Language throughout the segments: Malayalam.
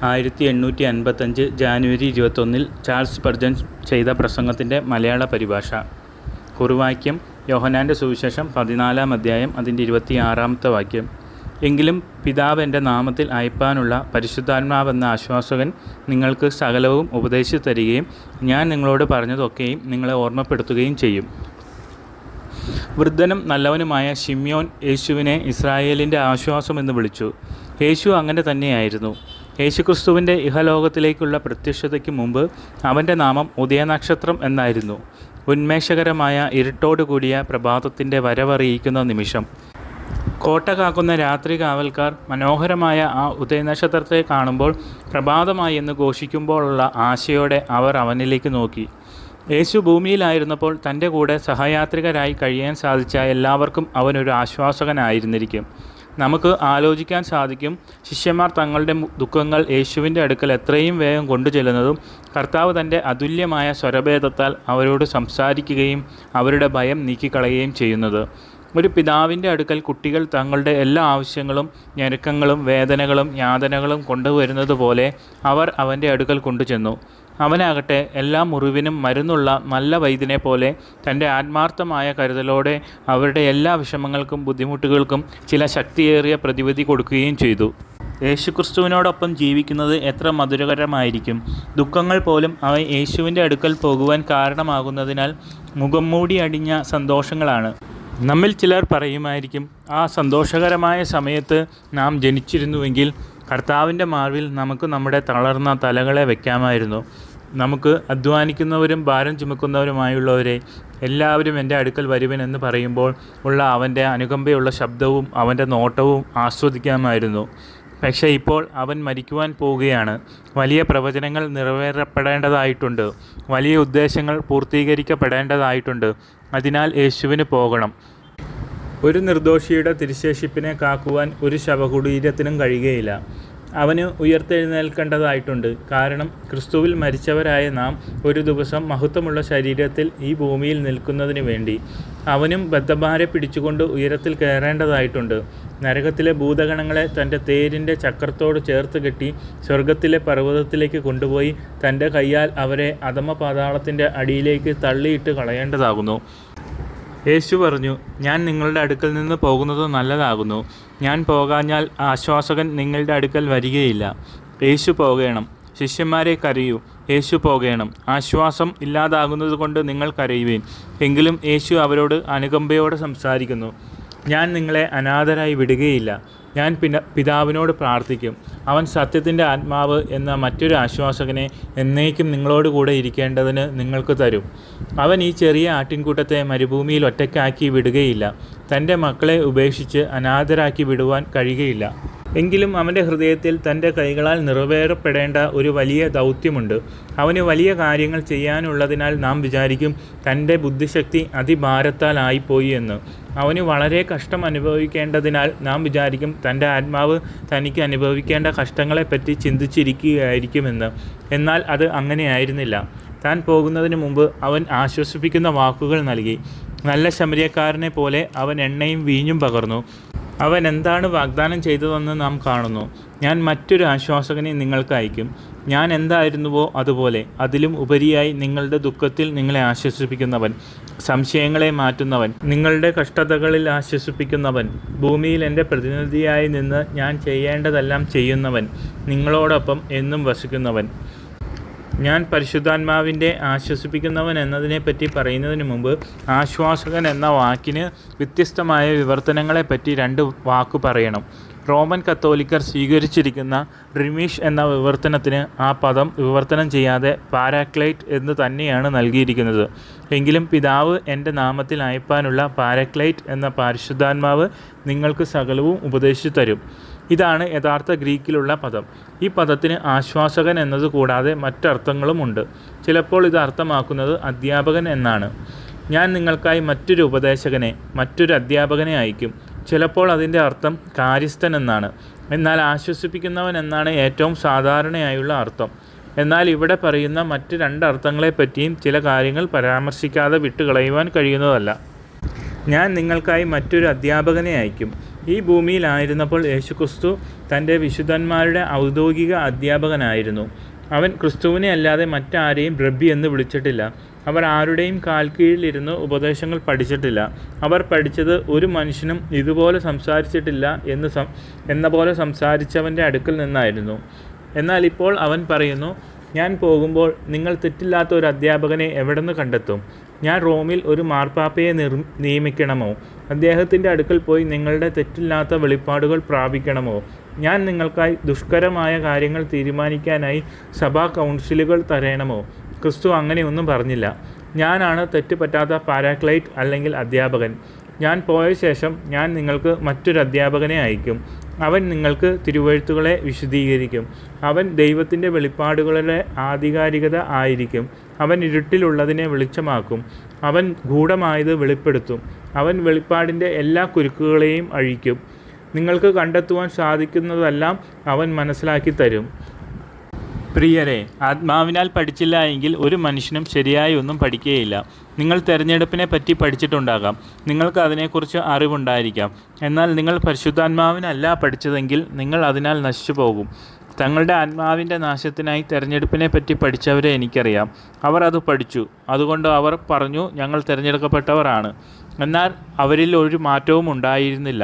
1855 ജാനുവരി 21 ചാൾസ് സ്പർജൻ ചെയ്ത പ്രസംഗത്തിൻ്റെ മലയാള പരിഭാഷ. കുറുവാക്യം യോഹന്നാൻ്റെ സുവിശേഷം 14-ാം അധ്യായം അതിൻ്റെ 26-ാമത്തെ വാക്യം. എങ്കിലും പിതാവ് എൻ്റെ നാമത്തിൽ അയപ്പാനുള്ള പരിശുദ്ധാത്മാവെന്ന ആശ്വാസകൻ നിങ്ങൾക്ക് സകലവും ഉപദേശിച്ചു തരികയും ഞാൻ നിങ്ങളോട് പറഞ്ഞതൊക്കെയും നിങ്ങളെ ഓർമ്മപ്പെടുത്തുകയും ചെയ്യും. വൃദ്ധനും നല്ലവനുമായ ശിമ്യോൻ യേശുവിനെ ഇസ്രായേലിൻ്റെ ആശ്വാസമെന്ന് വിളിച്ചു. യേശു അങ്ങനെ തന്നെയായിരുന്നു. യേശുക്രിസ്തുവിൻ്റെ ഇഹലോകത്തിലേക്കുള്ള പ്രത്യക്ഷതയ്ക്ക് മുമ്പ് അവൻ്റെ നാമം ഉദയനക്ഷത്രം എന്നായിരുന്നു. ഉന്മേഷകരമായ ഇരുട്ടോടു കൂടിയ പ്രഭാതത്തിൻ്റെ വരവറിയിക്കുന്ന നിമിഷം. കോട്ട കാക്കുന്ന രാത്രി കാവൽക്കാർ മനോഹരമായ ആ ഉദയനക്ഷത്രത്തെ കാണുമ്പോൾ പ്രഭാതമായി എന്ന് ഘോഷിക്കുമ്പോഴുള്ള ആശയോടെ അവർ അവനിലേക്ക് നോക്കി. യേശു ഭൂമിയിലായിരുന്നപ്പോൾ തൻ്റെ കൂടെ സഹയാത്രികരായി കഴിയാൻ സാധിച്ച എല്ലാവർക്കും അവനൊരു ആശ്വാസകനായിരുന്നിരിക്കും. നമുക്ക് ആലോചിക്കാൻ സാധിക്കും, ശിഷ്യന്മാർ തങ്ങളുടെ ദുഃഖങ്ങൾ യേശുവിൻ്റെ അടുക്കൽ എത്രയും വേഗം കൊണ്ടുചെല്ലുന്നതും കർത്താവ് തൻ്റെ അതുല്യമായ സ്വരഭേദത്താൽ അവരോട് സംസാരിക്കുകയും അവരുടെ ഭയം നീക്കിക്കളയുകയും ചെയ്യുന്നത്. ഒരു പിതാവിൻ്റെ അടുക്കൽ കുട്ടികൾ തങ്ങളുടെ എല്ലാ ആവശ്യങ്ങളും ഞെരുക്കങ്ങളും വേദനകളും യാതനകളും കൊണ്ടുവരുന്നത് പോലെ അവർ അവൻ്റെ അടുക്കൽ കൊണ്ടുചെന്നു. അവനാകട്ടെ എല്ലാ മുറിവിനും മരുന്നുള്ള നല്ല വൈദ്യനെ പോലെ തൻ്റെ ആത്മാർത്ഥമായ കരുതലോടെ അവരുടെ എല്ലാ വിഷമങ്ങൾക്കും ബുദ്ധിമുട്ടുകൾക്കും ചില ശക്തിയേറിയ പ്രതിവിധി കൊടുക്കുകയും ചെയ്തു. യേശുക്രിസ്തുവിനോടൊപ്പം ജീവിക്കുന്നത് എത്ര മധുരകരമായിരിക്കും. ദുഃഖങ്ങൾ പോലും അവൻ യേശുവിൻ്റെ അടുക്കൽ പോകുവാൻ കാരണമാകുന്നതിനാൽ മുഖം മൂടി അടിഞ്ഞ സന്തോഷങ്ങളാണ്. നമ്മിൽ ചിലർ പറയുമായിരിക്കും, ആ സന്തോഷകരമായ സമയത്ത് നാം ജനിച്ചിരുന്നുവെങ്കിൽ കർത്താവിൻ്റെ മാർവിൽ നമുക്ക് നമ്മുടെ തളർന്ന തലകളെ വയ്ക്കാമായിരുന്നു. നമുക്ക് അധ്വാനിക്കുന്നവരും ഭാരം ചുമക്കുന്നവരുമായുള്ളവരെ എല്ലാവരും എൻ്റെ അടുക്കൽ വരുവൻ എന്ന് പറയുമ്പോൾ ഉള്ള അവൻ്റെ അനുകമ്പയുള്ള ശബ്ദവും അവൻ്റെ നോട്ടവും ആസ്വദിക്കാമായിരുന്നു. പക്ഷേ ഇപ്പോൾ അവൻ മരിക്കുവാൻ പോവുകയാണ്. വലിയ പ്രവചനങ്ങൾ നിറവേറപ്പെടേണ്ടതായിട്ടുണ്ട്. വലിയ ഉദ്ദേശങ്ങൾ പൂർത്തീകരിക്കപ്പെടേണ്ടതായിട്ടുണ്ട്. അതിനാൽ യേശുവിന് പോകണം. ഒരു നിർദോഷിയുടെ തിരുശേഷിപ്പിനെ കാക്കുവാൻ ഒരു ശവകുടീരത്തിനും കഴിയുകയില്ല. അവന് ഉയർത്തെഴുന്നേൽക്കേണ്ടതായിട്ടുണ്ട്. കാരണം ക്രിസ്തുവിൽ മരിച്ചവരായ നാം ഒരു ദിവസം മഹത്വമുള്ള ശരീരത്തിൽ ഈ ഭൂമിയിൽ നിൽക്കുന്നതിന് വേണ്ടി അവനും ബദ്ധന്മാരെ പിടിച്ചുകൊണ്ട് ഉയരത്തിൽ കയറേണ്ടതായിട്ടുണ്ട്. നരകത്തിലെ ഭൂതഗണങ്ങളെ തൻ്റെ തേരിൻ്റെ ചക്രത്തോട് ചേർത്ത് കെട്ടി സ്വർഗത്തിലെ പർവ്വതത്തിലേക്ക് കൊണ്ടുപോയി തൻ്റെ കയ്യാൽ അവരെ അധമപാതാളത്തിൻ്റെ അടിയിലേക്ക് തള്ളിയിട്ട് കളയേണ്ടതാകുന്നു. യേശു പറഞ്ഞു, ഞാൻ നിങ്ങളുടെ അടുക്കൽ നിന്ന് പോകുന്നത് നല്ലതാകുന്നു. ഞാൻ പോകാഞ്ഞാൽ ആശ്വാസകൻ നിങ്ങളുടെ അടുക്കൽ വരികയില്ല. യേശു പോകണം. ശിഷ്യന്മാരെ കരയൂ. യേശു പോകണം. ആശ്വാസം ഇല്ലാതാകുന്നത് കൊണ്ട് നിങ്ങൾ കരയുവീൻ. എങ്കിലും യേശു അവരോട് അനുകമ്പയോടെ സംസാരിക്കുന്നു. ഞാൻ നിങ്ങളെ അനാഥരായി വിടുകയില്ല. ഞാൻ പിതാവിനോട് പ്രാർത്ഥിക്കും. അവൻ സത്യത്തിൻ്റെ ആത്മാവ് എന്ന മറ്റൊരു ആശ്വാസകനെ എന്നേക്കും നിങ്ങളോട് കൂടെ ഇരിക്കേണ്ടതിന് നിങ്ങൾക്ക് തരും. അവൻ ഈ ചെറിയ ആട്ടിൻകൂട്ടത്തെ മരുഭൂമിയിൽ ഒറ്റയ്ക്കാക്കി വിടുകയില്ല. തൻ്റെ മക്കളെ ഉപേക്ഷിച്ച് അനാഥരാക്കി വിടുവാൻ കഴിയുകയില്ല. എങ്കിലും അവൻ്റെ ഹൃദയത്തിൽ തൻ്റെ കൈകളാൽ നിറവേറപ്പെടേണ്ട ഒരു വലിയ ദൗത്യമുണ്ട്. അവന് വലിയ കാര്യങ്ങൾ ചെയ്യാനുള്ളതിനാൽ നാം വിചാരിക്കും തൻ്റെ ബുദ്ധിശക്തി അതിഭാരത്താൽ ആയിപ്പോയി എന്ന്. അവന് വളരെ കഷ്ടം അനുഭവിക്കേണ്ടതിനാൽ നാം വിചാരിക്കും തൻ്റെ ആത്മാവ് തനിക്ക് അനുഭവിക്കേണ്ട കഷ്ടങ്ങളെപ്പറ്റി ചിന്തിച്ചിരിക്കുകയായിരിക്കുമെന്ന്. എന്നാൽ അത് അങ്ങനെയായിരുന്നില്ല. താൻ പോകുന്നതിന് മുമ്പ് അവൻ ആശ്വസിപ്പിക്കുന്ന വാക്കുകൾ നൽകി. നല്ല ശമരിയക്കാരനെ പോലെ അവൻ എണ്ണയും വീഞ്ഞും പകർന്നു. അവൻ എന്താണ് വാഗ്ദാനം ചെയ്തതെന്ന് നാം കാണുന്നു. ഞാൻ മറ്റൊരു ആശ്വാസകനെ നിങ്ങൾക്ക് അയക്കും. ഞാൻ എന്തായിരുന്നുവോ അതുപോലെ അതിലും ഉപരിയായി നിങ്ങളുടെ ദുഃഖത്തിൽ നിങ്ങളെ ആശ്വസിപ്പിക്കുന്നവൻ, സംശയങ്ങളെ മാറ്റുന്നവൻ, നിങ്ങളുടെ കഷ്ടതകളിൽ ആശ്വസിപ്പിക്കുന്നവൻ, ഭൂമിയിൽ എൻ്റെ പ്രതിനിധിയായി നിന്ന് ഞാൻ ചെയ്യേണ്ടതെല്ലാം ചെയ്യുന്നവൻ, നിങ്ങളോടൊപ്പം എന്നും വസിക്കുന്നവൻ. ഞാൻ പരിശുദ്ധാത്മാവിൻ്റെ ആശ്വസിപ്പിക്കുന്നവൻ എന്നതിനെപ്പറ്റി പറയുന്നതിന് മുമ്പ് ആശ്വാസകൻ എന്ന വാക്കിന് വ്യത്യസ്തമായ വിവർത്തനങ്ങളെപ്പറ്റി 2 വാക്ക് പറയണം. റോമൻ കത്തോലിക്കർ സ്വീകരിച്ചിരിക്കുന്ന റിമീഷ് എന്ന വിവർത്തനത്തിന് ആ പദം വിവർത്തനം ചെയ്യാതെ പാരാക്ലൈറ്റ് എന്ന് തന്നെയാണ് നൽകിയിരിക്കുന്നത്. എങ്കിലും പിതാവ് എൻ്റെ നാമത്തിൽ അയപ്പാനുള്ള പാരാക്ലൈറ്റ് എന്ന പരിശുദ്ധാത്മാവ് നിങ്ങൾക്ക് സകലവും ഉപദേശിച്ചു തരും. ഇതാണ് യഥാർത്ഥ ഗ്രീക്കിലുള്ള പദം. ഈ പദത്തിന് ആശ്വാസകൻ എന്നത് കൂടാതെ മറ്റർത്ഥങ്ങളുമുണ്ട്. ചിലപ്പോൾ ഇത് അർത്ഥമാക്കുന്നത് അധ്യാപകൻ എന്നാണ്. ഞാൻ നിങ്ങൾക്കായി മറ്റൊരു ഉപദേശകനെ, മറ്റൊരു അധ്യാപകനെ അയക്കും. ചിലപ്പോൾ അതിൻ്റെ അർത്ഥം കാര്യസ്ഥൻ എന്നാണ്. എന്നാൽ ആശ്വസിപ്പിക്കുന്നവൻ എന്നാണ് ഏറ്റവും സാധാരണയായുള്ള അർത്ഥം. എന്നാൽ ഇവിടെ പറയുന്ന മറ്റ് 2 അർത്ഥങ്ങളെപ്പറ്റിയും ചില കാര്യങ്ങൾ പരാമർശിക്കാതെ വിട്ടുകളയുവാൻ കഴിയുന്നതല്ല. ഞാൻ നിങ്ങൾക്കായി മറ്റൊരു അധ്യാപകനെ അയക്കും. ഈ ഭൂമിയിലായിരുന്നപ്പോൾ യേശുക്രിസ്തു തൻ്റെ വിശുദ്ധന്മാരുടെ ഔദ്യോഗിക അധ്യാപകനായിരുന്നു. അവൻ ക്രിസ്തുവിനെ അല്ലാതെ മറ്റാരെയും റബ്ബി എന്ന് വിളിച്ചിട്ടില്ല. അവർ ആരുടെയും കാൽക്കീഴിലിരുന്ന് ഉപദേശങ്ങൾ പഠിച്ചിട്ടില്ല. അവർ പഠിച്ചത് ഒരു മനുഷ്യനും ഇതുപോലെ സംസാരിച്ചിട്ടില്ല എന്ന പോലെ സംസാരിച്ചവൻ്റെ അടുക്കൽ നിന്നായിരുന്നു. എന്നാൽ ഇപ്പോൾ അവൻ പറയുന്നു, ഞാൻ പോകുമ്പോൾ നിങ്ങൾ തെറ്റില്ലാത്ത ഒരു അധ്യാപകനെ എവിടുന്ന് കണ്ടെത്തും? ഞാൻ റോമിൽ ഒരു മാർപ്പാപ്പയെ നിയമിക്കണമോ? അദ്ദേഹത്തിൻ്റെ അടുക്കൽ പോയി നിങ്ങളുടെ തെറ്റില്ലാത്ത വെളിപ്പാടുകൾ പ്രാപിക്കണമോ? ഞാൻ നിങ്ങൾക്കായി ദുഷ്കരമായ കാര്യങ്ങൾ തീരുമാനിക്കാനായി സഭാ കൗൺസിലുകൾ തരയണമോ? ക്രിസ്തു അങ്ങനെയൊന്നും പറഞ്ഞില്ല. ഞാനാണ് തെറ്റുപറ്റാത്ത പാരാക്ലൈറ്റ് അല്ലെങ്കിൽ അധ്യാപകൻ. ഞാൻ പോയ ശേഷം ഞാൻ നിങ്ങൾക്ക് മറ്റൊരു അധ്യാപകനെ അയക്കും. അവൻ നിങ്ങൾക്ക് തിരുവെഴുത്തുകളെ വിശദീകരിക്കും. അവൻ ദൈവത്തിൻ്റെ വെളിപ്പാടുകളുടെ ആധികാരികത ആയിരിക്കും. അവൻ ഇരുട്ടിലുള്ളതിനെ വെളിച്ചമാക്കും. അവൻ ഗൂഢമായത് വെളിപ്പെടുത്തും. അവൻ വെളിപ്പാടിൻ്റെ എല്ലാ കുരുക്കുകളെയും അഴിക്കും. നിങ്ങൾക്ക് കണ്ടെത്തുവാൻ സാധിക്കുന്നതെല്ലാം അവൻ മനസ്സിലാക്കി തരും. പ്രിയരെ, ആത്മാവിനാൽ പഠിച്ചില്ല എങ്കിൽ ഒരു മനുഷ്യനും ശരിയായി ഒന്നും പഠിക്കുകയില്ല. നിങ്ങൾ തിരഞ്ഞെടുപ്പിനെ പറ്റി പഠിച്ചിട്ടുണ്ടാകാം. നിങ്ങൾക്ക് അതിനെക്കുറിച്ച് അറിവുണ്ടായിരിക്കാം. എന്നാൽ നിങ്ങൾ പരിശുദ്ധാത്മാവിനല്ല പഠിച്ചതെങ്കിൽ നിങ്ങൾ അതിനാൽ നശിച്ചു പോകും. തങ്ങളുടെ ആത്മാവിൻ്റെ നാശത്തിനായി തിരഞ്ഞെടുപ്പിനെ പറ്റി പഠിച്ചവരെ എനിക്കറിയാം. അവർ അത് പഠിച്ചു. അതുകൊണ്ട് അവർ പറഞ്ഞു, ഞങ്ങൾ തിരഞ്ഞെടുക്കപ്പെട്ടവരാണ്. എന്നാൽ അവരിൽ ഒരു മാറ്റവും ഉണ്ടായിരുന്നില്ല.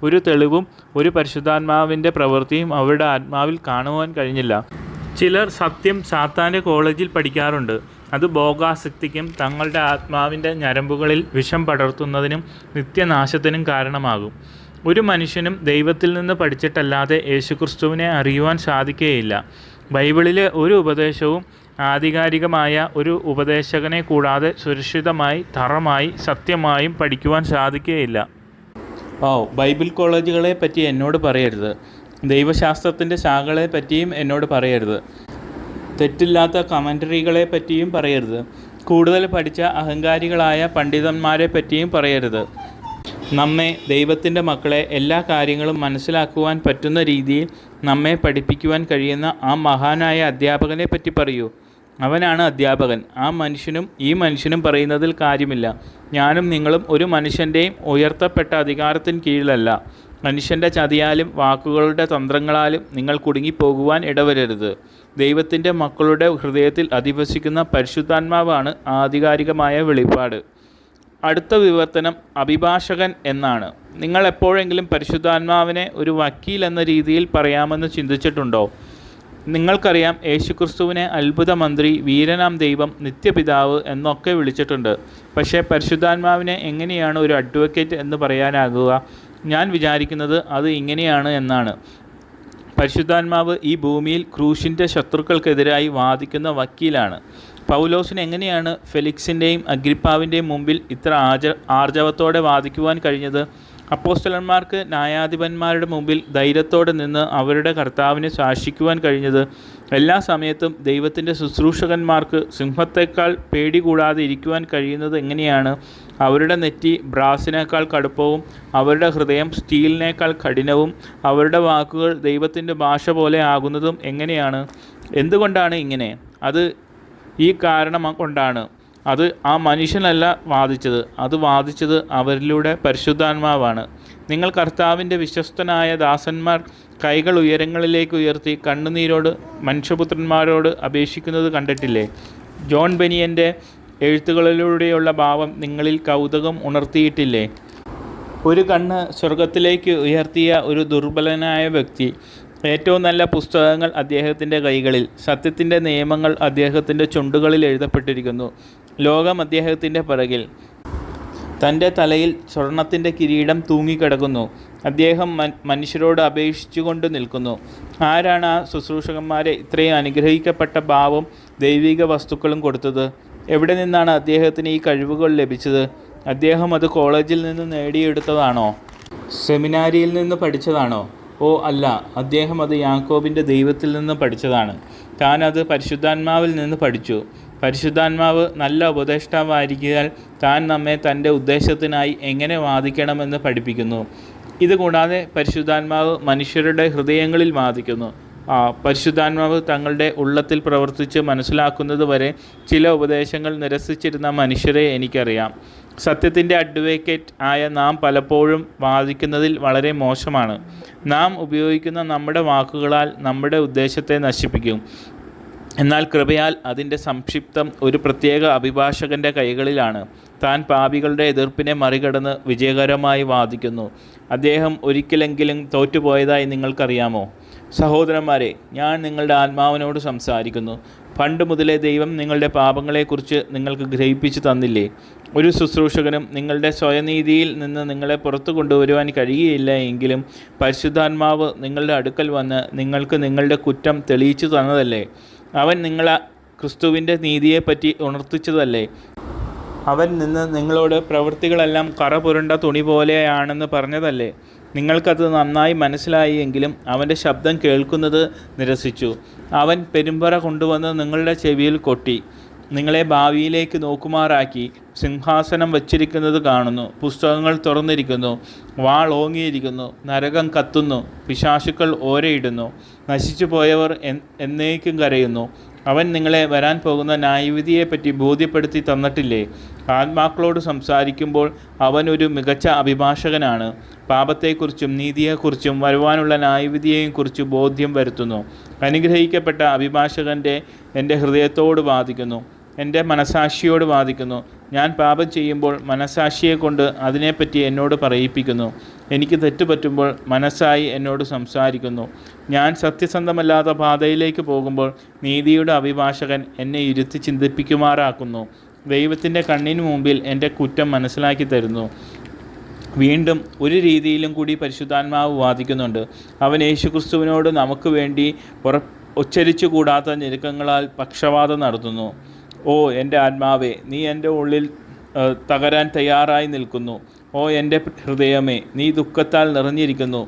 ഒരു തെളിവും ഒരു പരിശുദ്ധാത്മാവിൻ്റെ പ്രവൃത്തിയും അവരുടെ ആത്മാവിൽ കാണുവാൻ കഴിഞ്ഞില്ല. ചിലർ സത്യം സാത്താൻ്റെ കോളേജിൽ പഠിക്കാറുണ്ട്. അത് ഭോഗാസക്തിക്കും തങ്ങളുടെ ആത്മാവിൻ്റെ ഞരമ്പുകളിൽ വിഷം പടർത്തുന്നതിനും നിത്യനാശത്തിനും കാരണമാകും. ഒരു മനുഷ്യനും ദൈവത്തിൽ നിന്ന് പഠിച്ചിട്ടല്ലാതെ യേശുക്രിസ്തുവിനെ അറിയുവാൻ സാധിക്കുകയില്ല. ബൈബിളിലെ ഒരു ഉപദേശവും ആധികാരികമായ ഒരു ഉപദേശകനെ കൂടാതെ സുരക്ഷിതമായി, തറമായി, സത്യമായും പഠിക്കുവാൻ സാധിക്കുകയില്ല. ബൈബിൾ കോളേജുകളെ പറ്റി എന്നോട് പറയരുത്. ദൈവശാസ്ത്രത്തിൻ്റെ ശാഖകളെ പറ്റിയും എന്നോട് പറയരുത്. തെറ്റില്ലാത്ത കമൻ്ററികളെ പറ്റിയും പറയരുത്. കൂടുതൽ പഠിച്ച അഹങ്കാരികളായ പണ്ഡിതന്മാരെ പറ്റിയും പറയരുത്. നമ്മെ, ദൈവത്തിൻ്റെ മക്കളെ, എല്ലാ കാര്യങ്ങളും മനസ്സിലാക്കുവാൻ പറ്റുന്ന രീതിയിൽ നമ്മെ പഠിപ്പിക്കുവാൻ കഴിയുന്ന ആ മഹാനായ അധ്യാപകനെ പറ്റി പറയൂ. അവനാണ് അധ്യാപകൻ. ആ മനുഷ്യനും ഈ മനുഷ്യനും പറയുന്നതിൽ കാര്യമില്ല. ഞാനും നിങ്ങളും ഒരു മനുഷ്യൻ്റെയും ഉയർത്തപ്പെട്ട അധികാരത്തിന് കീഴിലല്ല. മനുഷ്യൻ്റെ ചതിയാലും വാക്കുകളുടെ തന്ത്രങ്ങളാലും നിങ്ങൾ കുടുങ്ങിപ്പോകുവാൻ ഇടവരരുത്. ദൈവത്തിൻ്റെ മക്കളുടെ ഹൃദയത്തിൽ അധിവസിക്കുന്ന പരിശുദ്ധാത്മാവാണ് ആധികാരികമായ വെളിപ്പാട്. അടുത്ത വിവർത്തനം അഭിഭാഷകൻ എന്നാണ്. നിങ്ങൾ എപ്പോഴെങ്കിലും പരിശുദ്ധാത്മാവിനെ ഒരു വക്കീൽ എന്ന രീതിയിൽ പറയാമെന്ന് ചിന്തിച്ചിട്ടുണ്ടോ? നിങ്ങൾക്കറിയാം, യേശുക്രിസ്തുവിനെ അത്ഭുത മന്ത്രി, വീരനാം ദൈവം, നിത്യപിതാവ് എന്നൊക്കെ വിളിച്ചിട്ടുണ്ട്. പക്ഷേ പരിശുദ്ധാത്മാവിനെ എങ്ങനെയാണ് ഒരു അഡ്വക്കേറ്റ് എന്ന് പറയാനാകുക? ഞാൻ വിചാരിക്കുന്നത് അത് ഇങ്ങനെയാണ് എന്നാണ്. പരിശുദ്ധാത്മാവ് ഈ ഭൂമിയിൽ ക്രൂശിൻ്റെ ശത്രുക്കൾക്കെതിരായി വാദിക്കുന്ന വക്കീലാണ്. പൗലോസിന് എങ്ങനെയാണ് ഫെലിക്സിൻ്റെയും അഗ്രിപ്പാവിൻ്റെയും മുമ്പിൽ ഇത്ര ആർജവത്തോടെ വാദിക്കുവാൻ കഴിഞ്ഞത്? അപ്പോസ്തലന്മാർക്ക് ന്യായാധിപന്മാരുടെ മുമ്പിൽ ധൈര്യത്തോടെ നിന്ന് അവരുടെ കർത്താവിനെ സാക്ഷിക്കുവാൻ കഴിഞ്ഞത്? എല്ലാ സമയത്തും ദൈവത്തിൻ്റെ ശുശ്രൂഷകന്മാർക്ക് സിംഹത്തേക്കാൾ പേടി കൂടാതെ ഇരിക്കുവാൻ കഴിയുന്നത് എങ്ങനെയാണ്? അവരുടെ നെറ്റി ബ്രാസിനേക്കാൾ കടുപ്പവും അവരുടെ ഹൃദയം സ്റ്റീലിനേക്കാൾ കഠിനവും അവരുടെ വാക്കുകൾ ദൈവത്തിൻ്റെ ഭാഷ പോലെ ആകുന്നതും എങ്ങനെയാണ്? എന്തുകൊണ്ടാണ് ഇങ്ങനെ? അത് ഈ കാരണം കൊണ്ടാണ്. അത് ആ മനുഷ്യനല്ല വാദിച്ചത്. അത് വാദിച്ചത് അവരിലൂടെ പരിശുദ്ധാത്മാവാണ്. നിങ്ങൾ കർത്താവിൻ്റെ വിശ്വസ്തനായ ദാസന്മാർ കൈകൾ ഉയരങ്ങളിലേക്ക് ഉയർത്തി കണ്ണുനീരോട് മനുഷ്യപുത്രന്മാരോട് അപേക്ഷിക്കുന്നത് കണ്ടിട്ടില്ലേ? ജോൺ ബെനിയൻ്റെ എഴുത്തുകളിലൂടെയുള്ള ഭാവം നിങ്ങളിൽ കൗതുകം ഉണർത്തിയിട്ടില്ലേ? ഒരു കണ്ണ് സ്വർഗത്തിലേക്ക് ഉയർത്തിയ ഒരു ദുർബലനായ വ്യക്തി. ഏറ്റവും നല്ല പുസ്തകങ്ങൾ അദ്ദേഹത്തിൻ്റെ കൈകളിൽ. സത്യത്തിൻ്റെ നിയമങ്ങൾ അദ്ദേഹത്തിൻ്റെ ചുണ്ടുകളിൽ എഴുതപ്പെട്ടിരിക്കുന്നു. ലോകം അദ്ദേഹത്തിൻ്റെ പിറകിൽ. തൻ്റെ തലയിൽ സ്വർണത്തിൻ്റെ കിരീടം തൂങ്ങിക്കിടക്കുന്നു. അദ്ദേഹം മനുഷ്യരോട് അപേക്ഷിച്ചുകൊണ്ട് നിൽക്കുന്നു. ആരാണ് ആ ശുശ്രൂഷകന്മാരെ ഇത്രയും അനുഗ്രഹിക്കപ്പെട്ട ഭാവം ദൈവിക വസ്തുക്കളും കൊടുത്തത്? എവിടെ നിന്നാണ് അദ്ദേഹത്തിന് ഈ കഴിവുകൾ ലഭിച്ചത്? അദ്ദേഹം അത് കോളേജിൽ നിന്ന് നേടിയെടുത്തതാണോ? സെമിനാരിയിൽ നിന്ന് പഠിച്ചതാണോ? അല്ല, അദ്ദേഹം അത് യാക്കോബിൻ്റെ ദൈവത്തിൽ നിന്ന് പഠിച്ചതാണ്. താൻ അത് പരിശുദ്ധാത്മാവിൽ നിന്ന് പഠിച്ചു. പരിശുദ്ധാത്മാവ് നല്ല ഉപദേഷ്ടാവായിരിക്കാൻ താൻ നമ്മെ തൻ്റെ ഉദ്ദേശത്തിനായി എങ്ങനെ വാദിക്കണമെന്ന് പഠിപ്പിക്കുന്നു. ഇതുകൂടാതെ പരിശുദ്ധാത്മാവ് മനുഷ്യരുടെ ഹൃദയങ്ങളിൽ വാദിക്കുന്നു. പരിശുദ്ധാത്മാവ് തങ്ങളുടെ ഉള്ളത്തിൽ പ്രവർത്തിച്ച് മനസ്സിലാക്കുന്നത് വരെ ചില ഉപദേശങ്ങൾ നിരസിച്ചിരുന്ന മനുഷ്യരെ എനിക്കറിയാം. സത്യത്തിൻ്റെ അഡ്വക്കേറ്റ് ആയ നാം പലപ്പോഴും വാദിക്കുന്നതിൽ വളരെ മോശമാണ്. നാം ഉപയോഗിക്കുന്ന നമ്മുടെ വാക്കുകളാൽ നമ്മുടെ ഉദ്ദേശത്തെ നശിപ്പിക്കും. എന്നാൽ കൃപയാൽ അതിൻ്റെ സംക്ഷിപ്തം ഒരു പ്രത്യേക അഭിഭാഷകൻ്റെ കൈകളിലാണ്. താൻ പാപികളുടെ എതിർപ്പിനെ മറികടന്ന് വിജയകരമായി വാദിക്കുന്നു. അദ്ദേഹം ഒരിക്കലെങ്കിലും തോറ്റുപോയതായി നിങ്ങൾക്കറിയാമോ? സഹോദരന്മാരെ, ഞാൻ നിങ്ങളുടെ ആത്മാവിനോട് സംസാരിക്കുന്നു. പണ്ട് മുതലേ ദൈവം നിങ്ങളുടെ പാപങ്ങളെക്കുറിച്ച് നിങ്ങൾക്ക് ഗ്രഹിപ്പിച്ചു തന്നില്ലേ? ഒരു ശുശ്രൂഷകനും നിങ്ങളുടെ സ്വയനീതിയിൽ നിന്ന് നിങ്ങളെ പുറത്തു കൊണ്ടുവരുവാൻ കഴിയുകയില്ല എങ്കിലും പരിശുദ്ധാത്മാവ് നിങ്ങളുടെ അടുക്കൽ വന്ന് നിങ്ങൾക്ക് നിങ്ങളുടെ കുറ്റം തെളിയിച്ചു തന്നതല്ലേ? അവൻ നിങ്ങളെ ക്രിസ്തുവിൻ്റെ നീതിയെപ്പറ്റി ഉണർത്തിച്ചതല്ലേ? അവൻ നിന്ന് നിങ്ങളോട് പ്രവൃത്തികളെല്ലാം കറ പുരണ്ട തുണി പോലെയാണെന്ന് പറഞ്ഞതല്ലേ? നിങ്ങൾക്കത് നന്നായി മനസ്സിലായി എങ്കിലും അവൻ്റെ ശബ്ദം കേൾക്കുന്നത് നിരസിച്ചു. അവൻ പെരുമ്പറ കൊണ്ടുവന്ന് നിങ്ങളുടെ ചെവിയിൽ കൊട്ടി. നിങ്ങളെ ഭാവിയിലേക്ക് നോക്കുമാറാക്കി. സിംഹാസനം വച്ചിരിക്കുന്നത് കാണുന്നു. പുസ്തകങ്ങൾ തുറന്നിരിക്കുന്നു. വാൾ ഓങ്ങിയിരിക്കുന്നു. നരകം കത്തുന്നു. പിശാചുക്കൾ ഓരയിടുന്നു. നശിച്ചു പോയവർ എന്നേക്കും കരയുന്നു. അവൻ നിങ്ങളെ വരാൻ പോകുന്ന ന്യായവിധിയെപ്പറ്റി ബോധ്യപ്പെടുത്തി തന്നിട്ടില്ലേ? ആത്മാക്കളോട് സംസാരിക്കുമ്പോൾ അവൻ ഒരു മികച്ച അഭിഭാഷകനാണ്. പാപത്തെക്കുറിച്ചും നീതിയെക്കുറിച്ചും വരുവാനുള്ള ന്യായവിധിയെയും കുറിച്ച് ബോധ്യം വരുത്തുന്നു. അനുഗ്രഹിക്കപ്പെട്ട അഭിഭാഷകൻ്റെ എൻ്റെ ഹൃദയത്തോട് വാദിക്കുന്നു, എൻ്റെ മനസാക്ഷിയോട് വാദിക്കുന്നു. ഞാൻ പാപം ചെയ്യുമ്പോൾ മനസാക്ഷിയെക്കൊണ്ട് അതിനെപ്പറ്റി എന്നോട് പറയിപ്പിക്കുന്നു. എനിക്ക് തെറ്റുപറ്റുമ്പോൾ മനസ്സായി എന്നോട് സംസാരിക്കുന്നു. ഞാൻ സത്യസന്ധമല്ലാത്ത പാതയിലേക്ക് പോകുമ്പോൾ നീതിയുടെ അഭിഭാഷകൻ എന്നെ ഇരുത്തി ചിന്തിപ്പിക്കുമാറാക്കുന്നു. ദൈവത്തിൻ്റെ കണ്ണിന് മുമ്പിൽ എൻ്റെ കുറ്റം മനസ്സിലാക്കി തരുന്നു. വീണ്ടും ഒരു രീതിയിലും കൂടി പരിശുദ്ധാത്മാവ് വാദിക്കുന്നുണ്ട്. അവൻ യേശുക്രിസ്തുവിനോട് നമുക്ക് വേണ്ടി ഉച്ചരിച്ചു കൂടാത്ത ഞെരുക്കങ്ങളാൽ പക്ഷവാദം നടത്തുന്നു. ഓ എൻ്റെ ആത്മാവേ, നീ എൻ്റെ ഉള്ളിൽ തകരാൻ തയ്യാറായി നിൽക്കുന്നു. ഓ എൻ്റെ ഹൃദയമേ, നീ ദുഃഖത്താൽ നിറഞ്ഞിരിക്കുന്നു.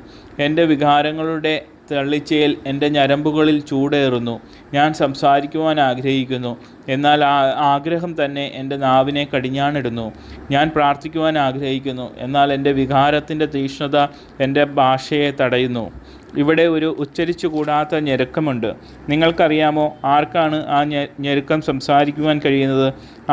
എൻ്റെ വികാരങ്ങളുടെ തള്ളിച്ചയിൽ എൻ്റെ ഞരമ്പുകളിൽ ചൂടേറുന്നു. ഞാൻ സംസാരിക്കുവാൻ ആഗ്രഹിക്കുന്നു, എന്നാൽ ആഗ്രഹം തന്നെ എൻ്റെ നാവിനെ കടിഞ്ഞാണിടുന്നു. ഞാൻ പ്രാർത്ഥിക്കുവാൻ ആഗ്രഹിക്കുന്നു, എന്നാൽ എൻ്റെ വികാരത്തിൻ്റെ തീക്ഷ്ണത എൻ്റെ ഭാഷയെ തടയുന്നു. ഇവിടെ ഒരു ഉച്ചരിച്ചു കൂടാത്ത ഞെരുക്കമുണ്ട്. നിങ്ങൾക്കറിയാമോ ആർക്കാണ് ആ ഞെരുക്കം സംസാരിക്കുവാൻ കഴിയുന്നത്?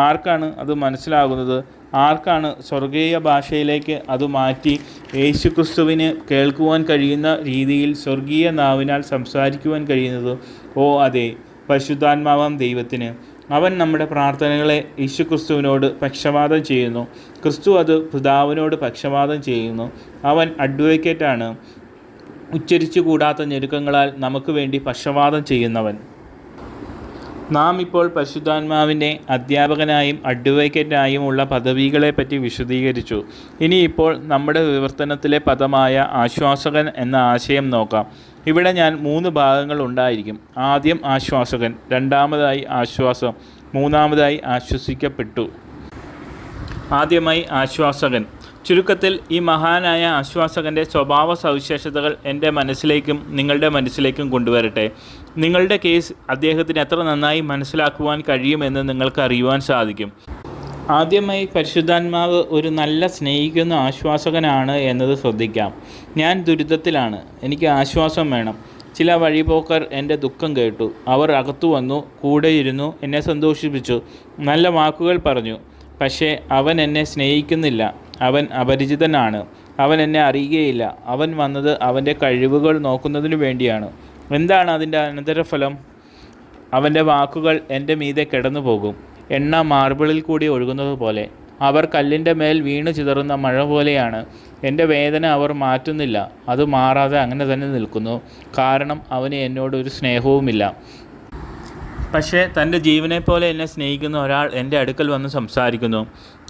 ആർക്കാണ് അത് മനസ്സിലാകുന്നത്? ആർക്കാണ് സ്വർഗീയ ഭാഷയിലേക്ക് അത് മാറ്റി യേശുക്രിസ്തുവിന് കേൾക്കുവാൻ കഴിയുന്ന രീതിയിൽ സ്വർഗീയ നാവിനാൽ സംസാരിക്കുവാൻ കഴിയുന്നത്? ഓ അതെ, പരിശുദ്ധാത്മാവാം ദൈവത്തിന്. അവൻ നമ്മുടെ പ്രാർത്ഥനകളെ യേശുക്രിസ്തുവിനോട് പക്ഷപാതം ചെയ്യുന്നു. ക്രിസ്തു അത് പിതാവിനോട് പക്ഷപാതം ചെയ്യുന്നു. അവൻ അഡ്വക്കേറ്റാണ്, ഉച്ചരിച്ചു കൂടാത്ത ഞെരുക്കങ്ങളാൽ നമുക്ക് വേണ്ടി പക്ഷപാതം ചെയ്യുന്നവൻ. നാം ഇപ്പോൾ പരിശുദ്ധാത്മാവിൻ്റെ അധ്യാപകനായും അഡ്വക്കേറ്റായും ഉള്ള പദവികളെപ്പറ്റി വിശദീകരിച്ചു. ഇനിയിപ്പോൾ നമ്മുടെ വിവർത്തനത്തിലെ പദമായ ആശ്വാസകൻ എന്ന ആശയം നോക്കാം. ഇവിടെ ഞാൻ 3 ഭാഗങ്ങൾ ഉണ്ടായിരിക്കും. ആദ്യം ആശ്വാസകൻ, രണ്ടാമതായി ആശ്വാസം, മൂന്നാമതായി ആശ്വസിക്കപ്പെട്ടു. ആദ്യമായി ആശ്വാസകൻ. ചുരുക്കത്തിൽ ഈ മഹാനായ ആശ്വാസകൻ്റെ സ്വഭാവ സവിശേഷതകൾ എൻ്റെ മനസ്സിലേക്കും നിങ്ങളുടെ മനസ്സിലേക്കും കൊണ്ടുവരട്ടെ. നിങ്ങളുടെ കേസ് അദ്ദേഹത്തിന് എത്ര നന്നായി മനസ്സിലാക്കുവാൻ കഴിയുമെന്ന് നിങ്ങൾക്ക് അറിയുവാൻ സാധിക്കും. ആദ്യമായി പരിശുദ്ധാത്മാവ് ഒരു നല്ല സ്നേഹിക്കുന്ന ആശ്വാസകനാണ് എന്നത് ശ്രദ്ധിക്കാം. ഞാൻ ദുരിതത്തിലാണ്, എനിക്ക് ആശ്വാസം വേണം. ചില വഴിപോക്കർ എൻ്റെ ദുഃഖം കേട്ടു. അവർ അകത്തു വന്നു, കൂടെയിരുന്നു, എന്നെ സന്തോഷിപ്പിച്ചു, നല്ല വാക്കുകൾ പറഞ്ഞു. പക്ഷേ അവൻ എന്നെ സ്നേഹിക്കുന്നില്ല. അവൻ അപരിചിതനാണ്. അവൻ എന്നെ അറിയുകയില്ല. അവൻ വന്നത് അവൻ്റെ കഴിവുകൾ നോക്കുന്നതിനു വേണ്ടിയാണ്. എന്താണ് അതിൻ്റെ അനന്തരഫലം? അവൻ്റെ വാക്കുകൾ എൻ്റെ മീതെ കിടന്നു പോകും, എണ്ണ മാർബിളിൽ കൂടി ഒഴുകുന്നത് പോലെ. അവർ കല്ലിൻ്റെ മേൽ വീണ് ചിതറുന്ന മഴ പോലെയാണ്. എൻ്റെ വേദന അവർ മാറ്റുന്നില്ല, അത് മാറാതെ അങ്ങനെ തന്നെ നിൽക്കുന്നു. കാരണം അവന് എന്നോട് ഒരു സ്നേഹവുമില്ല. പക്ഷേ തൻ്റെ ജീവനെപ്പോലെ എന്നെ സ്നേഹിക്കുന്ന ഒരാൾ എൻ്റെ അടുക്കൽ വന്ന് സംസാരിക്കുന്നു.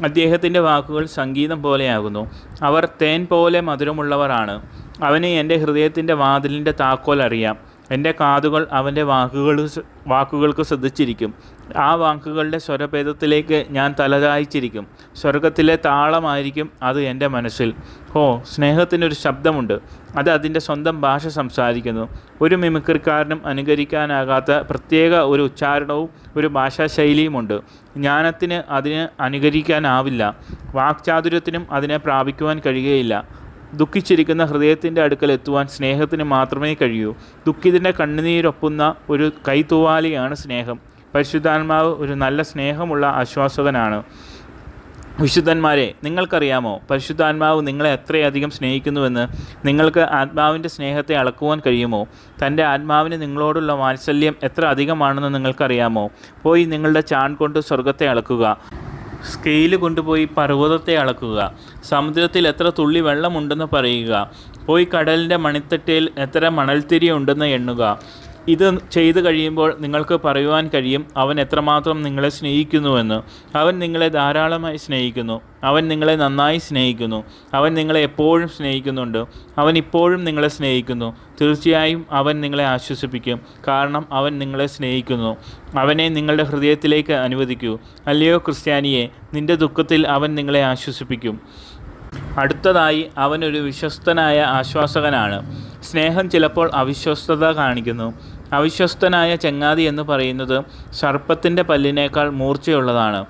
അദ്ദേഹത്തിൻ്റെ വാക്കുകൾ സംഗീതം പോലെയാകുന്നു. അവർ തേൻ പോലെ മധുരമുള്ളവരാണ്. അവന് എൻ്റെ ഹൃദയത്തിൻ്റെ വാതിലിൻ്റെ താക്കോൽ അറിയാം. എൻ്റെ കാതുകൾ അവൻ്റെ വാക്കുകൾക്ക് ശ്രദ്ധിച്ചിരിക്കും. ആ വാക്കുകളുടെ സ്വരഭേദത്തിലേക്ക് ഞാൻ തലചായ്ച്ചിരിക്കും. സ്വർഗത്തിലെ താളമായിരിക്കും അത് എൻ്റെ മനസ്സിൽ. സ്നേഹത്തിനൊരു ശബ്ദമുണ്ട്. അത് അതിൻ്റെ സ്വന്തം ഭാഷ സംസാരിക്കുന്നു. ഒരു മിമിക്രിക്കാരനും അനുകരിക്കാനാകാത്ത പ്രത്യേക ഒരു ഉച്ചാരണവും ഒരു ഭാഷാശൈലിയുമുണ്ട്. ജ്ഞാനത്തിന് അതിന് അനുകരിക്കാനാവില്ല. വാക്ചാതുര്യത്തിനും അതിനെ പ്രാപിക്കുവാൻ കഴിയുകയില്ല. ദുഃഖിച്ചിരിക്കുന്ന ഹൃദയത്തിൻ്റെ അടുക്കൽ എത്തുവാൻ സ്നേഹത്തിന് മാത്രമേ കഴിയൂ. ദുഃഖിതൻ്റെ കണ്ണുനീരൊപ്പുന്ന ഒരു കൈത്തൂവാലിയാണ് സ്നേഹം. പരിശുദ്ധാത്മാവ് ഒരു നല്ല സ്നേഹമുള്ള ആശ്വാസകനാണ്. വിശുദ്ധന്മാരെ, നിങ്ങൾക്കറിയാമോ പരിശുദ്ധാത്മാവ് നിങ്ങളെ എത്രയധികം സ്നേഹിക്കുന്നുവെന്ന്? നിങ്ങൾക്ക് ആത്മാവിൻ്റെ സ്നേഹത്തെ അളക്കുവാൻ കഴിയുമോ? തൻ്റെ ആത്മാവിന് നിങ്ങളോടുള്ള വാത്സല്യം എത്ര അധികമാണെന്ന് നിങ്ങൾക്കറിയാമോ? പോയി നിങ്ങളുടെ ചാൺ കൊണ്ട് സ്വർഗത്തെ അളക്കുക, സ്കെയില് കൊണ്ടുപോയി പർവ്വതത്തെ അളക്കുക, സമുദ്രത്തിൽ എത്ര തുള്ളി വെള്ളമുണ്ടെന്ന് പറയുക, പോയി കടലിൻ്റെ മണിത്തട്ടയിൽ എത്ര മണൽത്തിരി ഉണ്ടെന്ന് എണ്ണുക. ഇത് ചെയ്തു കഴിയുമ്പോൾ നിങ്ങൾക്ക് പറയുവാൻ കഴിയും, അവൻ എത്രമാത്രം നിങ്ങളെ സ്നേഹിക്കുന്നുവെന്ന്. അവൻ നിങ്ങളെ ധാരാളമായി സ്നേഹിക്കുന്നു. അവൻ നിങ്ങളെ നന്നായി സ്നേഹിക്കുന്നു. അവൻ നിങ്ങളെ എപ്പോഴും സ്നേഹിക്കുന്നുണ്ട്. അവൻ ഇപ്പോഴും നിങ്ങളെ സ്നേഹിക്കുന്നു. തീർച്ചയായും അവൻ നിങ്ങളെ ആശ്വസിപ്പിക്കും, കാരണം അവൻ നിങ്ങളെ സ്നേഹിക്കുന്നു. അവനെ നിങ്ങളുടെ ഹൃദയത്തിലേക്ക് അനുവദിക്കൂ. അല്ലയോ ക്രിസ്ത്യാനിയെ, നിൻ്റെ ദുഃഖത്തിൽ അവൻ നിങ്ങളെ ആശ്വസിപ്പിക്കും. അടുത്തതായി, അവനൊരു വിശ്വസ്തനായ ആശ്വാസകനാണ്. സ്നേഹം ചിലപ്പോൾ അവിശ്വസ്തത കാണിക്കുന്നു. അവിശ്വസ്തനായ ചങ്ങാതി എന്ന് പറയുന്നത് സർപ്പത്തിൻ്റെ പല്ലിനേക്കാൾ മൂർച്ചയുള്ളതാണ്.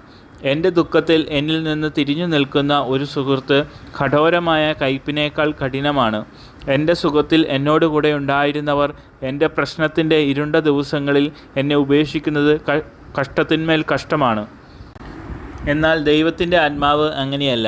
എൻ്റെ ദുഃഖത്തിൽ എന്നിൽ നിന്ന് തിരിഞ്ഞു നിൽക്കുന്ന ഒരു സുഹൃത്ത് കഠോരമായ കയ്പിനേക്കാൾ കഠിനമാണ്. എൻ്റെ സുഖത്തിൽ എന്നോടുകൂടെ ഉണ്ടായിരുന്നവർ എൻ്റെ പ്രശ്നത്തിൻ്റെ ഇരുണ്ട ദിവസങ്ങളിൽ എന്നെ ഉപേക്ഷിക്കുന്നത് കഷ്ടത്തിന്മേൽ കഷ്ടമാണ്. എന്നാൽ ദൈവത്തിൻ്റെ ആത്മാവ് അങ്ങനെയല്ല.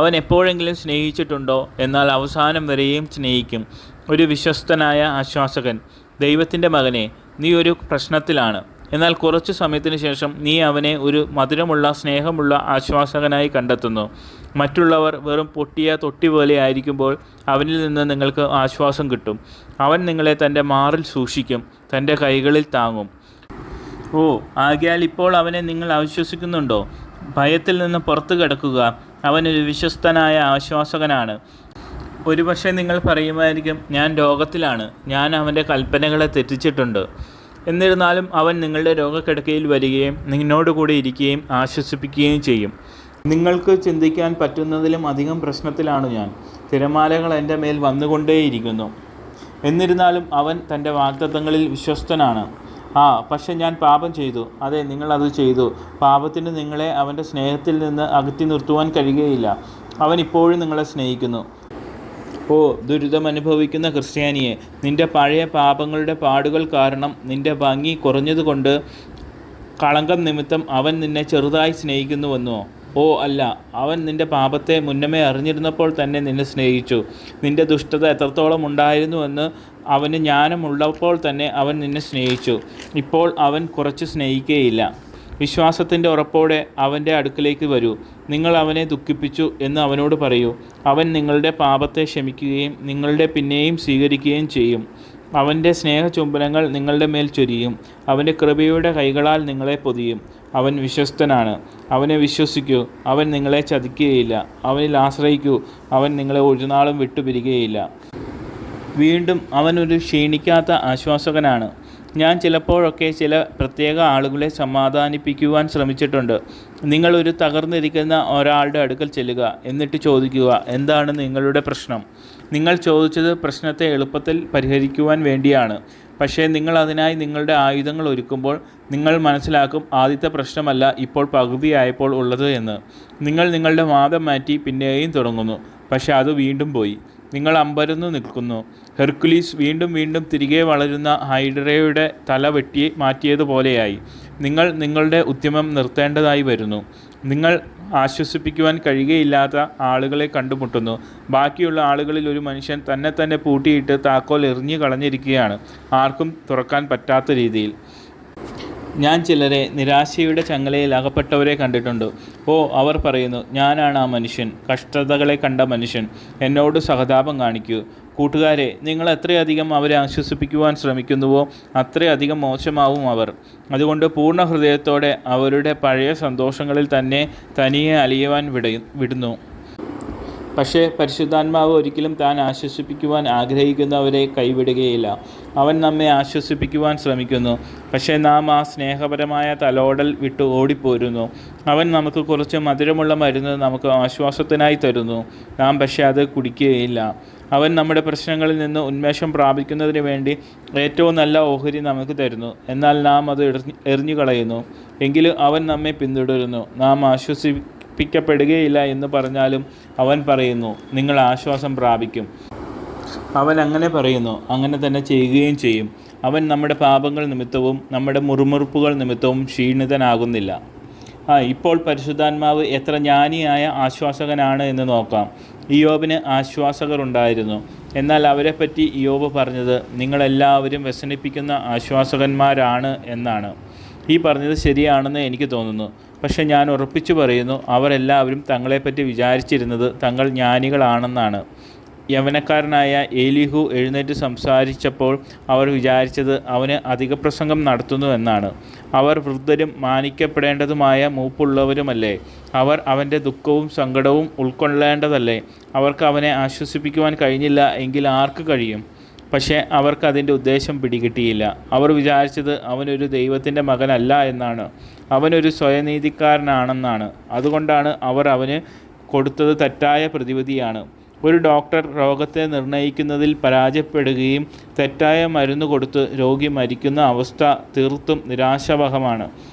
അവൻ എപ്പോഴെങ്കിലും സ്നേഹിച്ചിട്ടുണ്ടോ? എന്നാൽ അവസാനം വരെയും സ്നേഹിക്കും. ഒരു വിശ്വസ്തനായ ആശ്വാസകൻ. ദൈവത്തിൻ്റെ മകനെ, നീ ഒരു പ്രശ്നത്തിലാണ്. എന്നാൽ കുറച്ചു സമയത്തിന് ശേഷം നീ അവനെ ഒരു മധുരമുള്ള സ്നേഹമുള്ള ആശ്വാസകനായി കണ്ടെത്തുന്നു. മറ്റുള്ളവർ വെറും പൊട്ടിയ തൊട്ടി പോലെ ആയിരിക്കുമ്പോൾ അവനിൽ നിന്ന് നിങ്ങൾക്ക് ആശ്വാസം കിട്ടും. അവൻ നിങ്ങളെ തൻ്റെ മാറിൽ സൂക്ഷിക്കും, തൻ്റെ കൈകളിൽ താങ്ങും. ഓ, ആകയാൽ ഇപ്പോൾ അവനെ നിങ്ങൾ ആശ്വസിക്കുന്നുണ്ടോ? ഭയത്തിൽ നിന്ന് പുറത്തു കിടക്കുക. അവനൊരു വിശ്വസ്തനായ ആശ്വാസകനാണ്. ഒരുപക്ഷെ നിങ്ങൾ പറയുമായിരിക്കും, ഞാൻ രോഗത്തിലാണ്, ഞാൻ അവൻ്റെ കൽപ്പനകളെ തെറ്റിച്ചിട്ടുണ്ട്. എന്നിരുന്നാലും അവൻ നിങ്ങളുടെ രോഗക്കിടക്കയിൽ വരികയും നിന്നോടുകൂടി ഇരിക്കുകയും ആശ്വസിപ്പിക്കുകയും ചെയ്യും. നിങ്ങൾക്ക് ചിന്തിക്കാൻ പറ്റുന്നതിലും അധികം പ്രശ്നത്തിലാണ് ഞാൻ. തിരമാലകൾ എൻ്റെ മേൽ വന്നുകൊണ്ടേയിരിക്കുന്നു. എന്നിരുന്നാലും അവൻ തൻ്റെ വാഗ്ദത്തങ്ങളിൽ വിശ്വസ്തനാണ്. പക്ഷെ ഞാൻ പാപം ചെയ്തു. അതെ, നിങ്ങളത് ചെയ്തു. പാപത്തിന് നിങ്ങളെ അവൻ്റെ സ്നേഹത്തിൽ നിന്ന് അകറ്റി നിർത്തുവാൻ കഴിയുകയില്ല. അവൻ ഇപ്പോഴും നിങ്ങളെ സ്നേഹിക്കുന്നു. ഓ, ദുരിതമനുഭവിക്കുന്ന ക്രിസ്ത്യാനിയെ, നിൻ്റെ പഴയ പാപങ്ങളുടെ പാടുകൾ കാരണം നിൻ്റെ ഭംഗി കുറഞ്ഞതുകൊണ്ട് കളങ്കം നിമിത്തം അവൻ നിന്നെ ചെറുതായി സ്നേഹിക്കുന്നുവെന്നോ? ഓ അല്ല, അവൻ നിൻ്റെ പാപത്തെ മുന്നമേ അറിഞ്ഞിരുന്നപ്പോൾ തന്നെ നിന്നെ സ്നേഹിച്ചു. നിൻ്റെ ദുഷ്ടത എത്രത്തോളം ഉണ്ടായിരുന്നുവെന്ന് അവന് ജ്ഞാനമുള്ളപ്പോൾ തന്നെ അവൻ നിന്നെ സ്നേഹിച്ചു. ഇപ്പോൾ അവൻ കുറച്ച് സ്നേഹിക്കുകയില്ല. വിശ്വാസത്തിൻ്റെ ഉറപ്പോടെ അവൻ്റെ അടുക്കലേക്ക് വരൂ. നിങ്ങൾ അവനെ ദുഃഖിപ്പിച്ചു എന്ന് അവനോട് പറയൂ. അവൻ നിങ്ങളുടെ പാപത്തെ ക്ഷമിക്കുകയും നിങ്ങളുടെ പിന്നെയും സ്വീകരിക്കുകയും ചെയ്യും. അവൻ്റെ സ്നേഹചുംബനങ്ങൾ നിങ്ങളുടെ മേൽ ചൊരിയും. അവൻ്റെ കൃപയുടെ കൈകളാൽ നിങ്ങളെ പൊതിയും. അവൻ വിശ്വസ്തനാണ്. അവനെ വിശ്വസിക്കൂ. അവൻ നിങ്ങളെ ചതിക്കുകയില്ല. അവനിൽ ആശ്രയിക്കൂ. അവൻ നിങ്ങളെ ഒരു നാളും വിട്ടുപിരിക്കുകയില്ല. വീണ്ടും അവനൊരു ക്ഷീണിക്കാത്ത ആശ്വാസകനാണ്. ഞാൻ ചിലപ്പോഴൊക്കെ ചില പ്രത്യേക ആളുകളെ സമാധാനിപ്പിക്കുവാൻ ശ്രമിച്ചിട്ടുണ്ട്. നിങ്ങളൊരു തകർന്നിരിക്കുന്ന ഒരാളുടെ അടുക്കൽ ചെല്ലുക. എന്നിട്ട് ചോദിക്കുക, എന്താണ് നിങ്ങളുടെ പ്രശ്നം? നിങ്ങൾ ചോദിച്ചത് പ്രശ്നത്തെ എളുപ്പത്തിൽ പരിഹരിക്കുവാൻ വേണ്ടിയാണ്. പക്ഷേ നിങ്ങൾ അതിനായി നിങ്ങളുടെ ആയുധങ്ങൾ ഒരുക്കുമ്പോൾ നിങ്ങൾ മനസ്സിലാക്കും, ആദ്യത്തെ പ്രശ്നമല്ല ഇപ്പോൾ പകുതിയായപ്പോൾ ഉള്ളത് എന്ന്. നിങ്ങൾ നിങ്ങളുടെ വാദം മാറ്റി പിന്നെയും തുടങ്ങുന്നു. പക്ഷേ അത് വീണ്ടും പോയി. നിങ്ങൾ അമ്പരന്നു നിൽക്കുന്നു. ഹെർക്കുലീസ് വീണ്ടും വീണ്ടും തിരികെ വളരുന്ന ഹൈഡ്രയുടെ തല വെട്ടി മാറ്റിയതുപോലെയായി. നിങ്ങൾ നിങ്ങളുടെ ഉദ്യമം നിർത്തേണ്ടതായി വരുന്നു. നിങ്ങൾ ആശ്വസിപ്പിക്കുവാൻ കഴിയുകയില്ലാത്ത ആളുകളെ കണ്ടുമുട്ടുന്നു. ബാക്കിയുള്ള ആളുകളിൽ ഒരു മനുഷ്യൻ തന്നെ പൂട്ടിയിട്ട് താക്കോൽ എറിഞ്ഞു കളഞ്ഞിരിക്കുകയാണ്, ആർക്കും തുറക്കാൻ പറ്റാത്ത രീതിയിൽ. ഞാൻ ചിലരെ നിരാശയുടെ ചങ്ങലയിൽ അകപ്പെട്ടവരെ കണ്ടിട്ടുണ്ട്. അവർ പറയുന്നു, ഞാനാണ് ആ മനുഷ്യൻ, കഷ്ടതകളെ കണ്ട മനുഷ്യൻ, എന്നോട് സഹതാപം കാണിക്കൂ. കൂട്ടുകാരെ, നിങ്ങൾ എത്രയധികം അവരെ ആശ്വസിപ്പിക്കുവാൻ ശ്രമിക്കുന്നുവോ അത്രയധികം മോശമാവും അവർ. അതുകൊണ്ട് പൂർണ്ണ ഹൃദയത്തോടെ അവരുടെ പഴയ സന്തോഷങ്ങളിൽ തന്നെ തനിയെ അലിയുവാൻ വിടുന്നു. പക്ഷേ പരിശുദ്ധാത്മാവ് ഒരിക്കലും താൻ ആശ്വസിപ്പിക്കുവാൻ ആഗ്രഹിക്കുന്നവരെ കൈവിടുകയില്ല. അവൻ നമ്മെ ആശ്വസിപ്പിക്കുവാൻ ശ്രമിക്കുന്നു. പക്ഷേ നാം ആ സ്നേഹപരമായ തലോടൽ വിട്ട് ഓടിപ്പോരുന്നു. അവൻ നമുക്ക് കുറച്ച് മധുരമുള്ള മരുന്ന് നമുക്ക് ആശ്വാസത്തിനായി തരുന്നു. നാം പക്ഷേ അത് കുടിക്കുകയില്ല. അവൻ നമ്മുടെ പ്രശ്നങ്ങളിൽ നിന്ന് ഉന്മേഷം പ്രാപിക്കുന്നതിന് വേണ്ടി ഏറ്റവും നല്ല ഓഹരി നമുക്ക് തരുന്നു. എന്നാൽ നാം അത് എറിഞ്ഞു കളയുന്നു. എങ്കിലും അവൻ നമ്മെ പിന്തുടരുന്നു. നാം ആശ്വസിപ്പിക്കപ്പെടുകയില്ല എന്ന് പറഞ്ഞാലും അവൻ പറയുന്നു, നിങ്ങൾ ആശ്വാസം പ്രാപിക്കും. അവൻ അങ്ങനെ പറയുന്നു, അങ്ങനെ തന്നെ ചെയ്യുകയും ചെയ്യും. അവൻ നമ്മുടെ പാപങ്ങൾ നിമിത്തവും നമ്മുടെ മുറുമുറുപ്പുകൾ നിമിത്തവും ക്ഷീണിതനാകുന്നില്ല. ഇപ്പോൾ പരിശുദ്ധാത്മാവ് എത്ര ജ്ഞാനിയായ ആശ്വാസകനാണ് എന്ന് നോക്കാം. ഇയ്യോബിന് ആശ്വാസകർ ഉണ്ടായിരുന്നു. എന്നാൽ അവരെപ്പറ്റി ഇയ്യോബ് പറഞ്ഞത്, നിങ്ങളെല്ലാവരും വ്യസനിപ്പിക്കുന്ന ആശ്വാസകന്മാരാണ് എന്നാണ്. ഈ പറഞ്ഞത് ശരിയാണെന്ന് എനിക്ക് തോന്നുന്നു. പക്ഷെ ഞാൻ ഉറപ്പിച്ചു പറയുന്നു, അവരെല്ലാവരും തങ്ങളെപ്പറ്റി വിചാരിച്ചിരുന്നത് തങ്ങൾ ജ്ഞാനികളാണെന്നാണ്. യവനക്കാരനായ ഏലീഹു എഴുന്നേറ്റ് സംസാരിച്ചപ്പോൾ അവർ വിചാരിച്ചത് അവന് അധിക പ്രസംഗം നടത്തുന്നു എന്നാണ്. അവർ വൃദ്ധരും മാനിക്കപ്പെടേണ്ടതുമായ മൂപ്പുള്ളവരുമല്ലേ? അവർ അവൻ്റെ ദുഃഖവും സങ്കടവും ഉൾക്കൊള്ളേണ്ടതല്ലേ? അവർക്ക് അവനെ ആശ്വസിപ്പിക്കുവാൻ കഴിഞ്ഞില്ല എങ്കിൽ ആർക്ക് കഴിയും? പക്ഷേ അവർക്ക് അതിൻ്റെ ഉദ്ദേശം പിടികിട്ടിയില്ല. അവർ വിചാരിച്ചത് അവനൊരു ദൈവത്തിൻ്റെ മകനല്ല എന്നാണ്, അവനൊരു സ്വയനീതിക്കാരനാണെന്നാണ്. അതുകൊണ്ടാണ് അവർ അവന് കൊടുത്തത് തെറ്റായ പ്രതിവിധിയാണ്. ഒരു ഡോക്ടർ രോഗത്തെ നിർണ്ണയിക്കുന്നതിൽ പരാജയപ്പെടുകയും തെറ്റായ മരുന്ന് കൊടുത്ത് രോഗി മരിക്കുന്ന അവസ്ഥ തീർത്തും നിരാശാവഹമാണ്.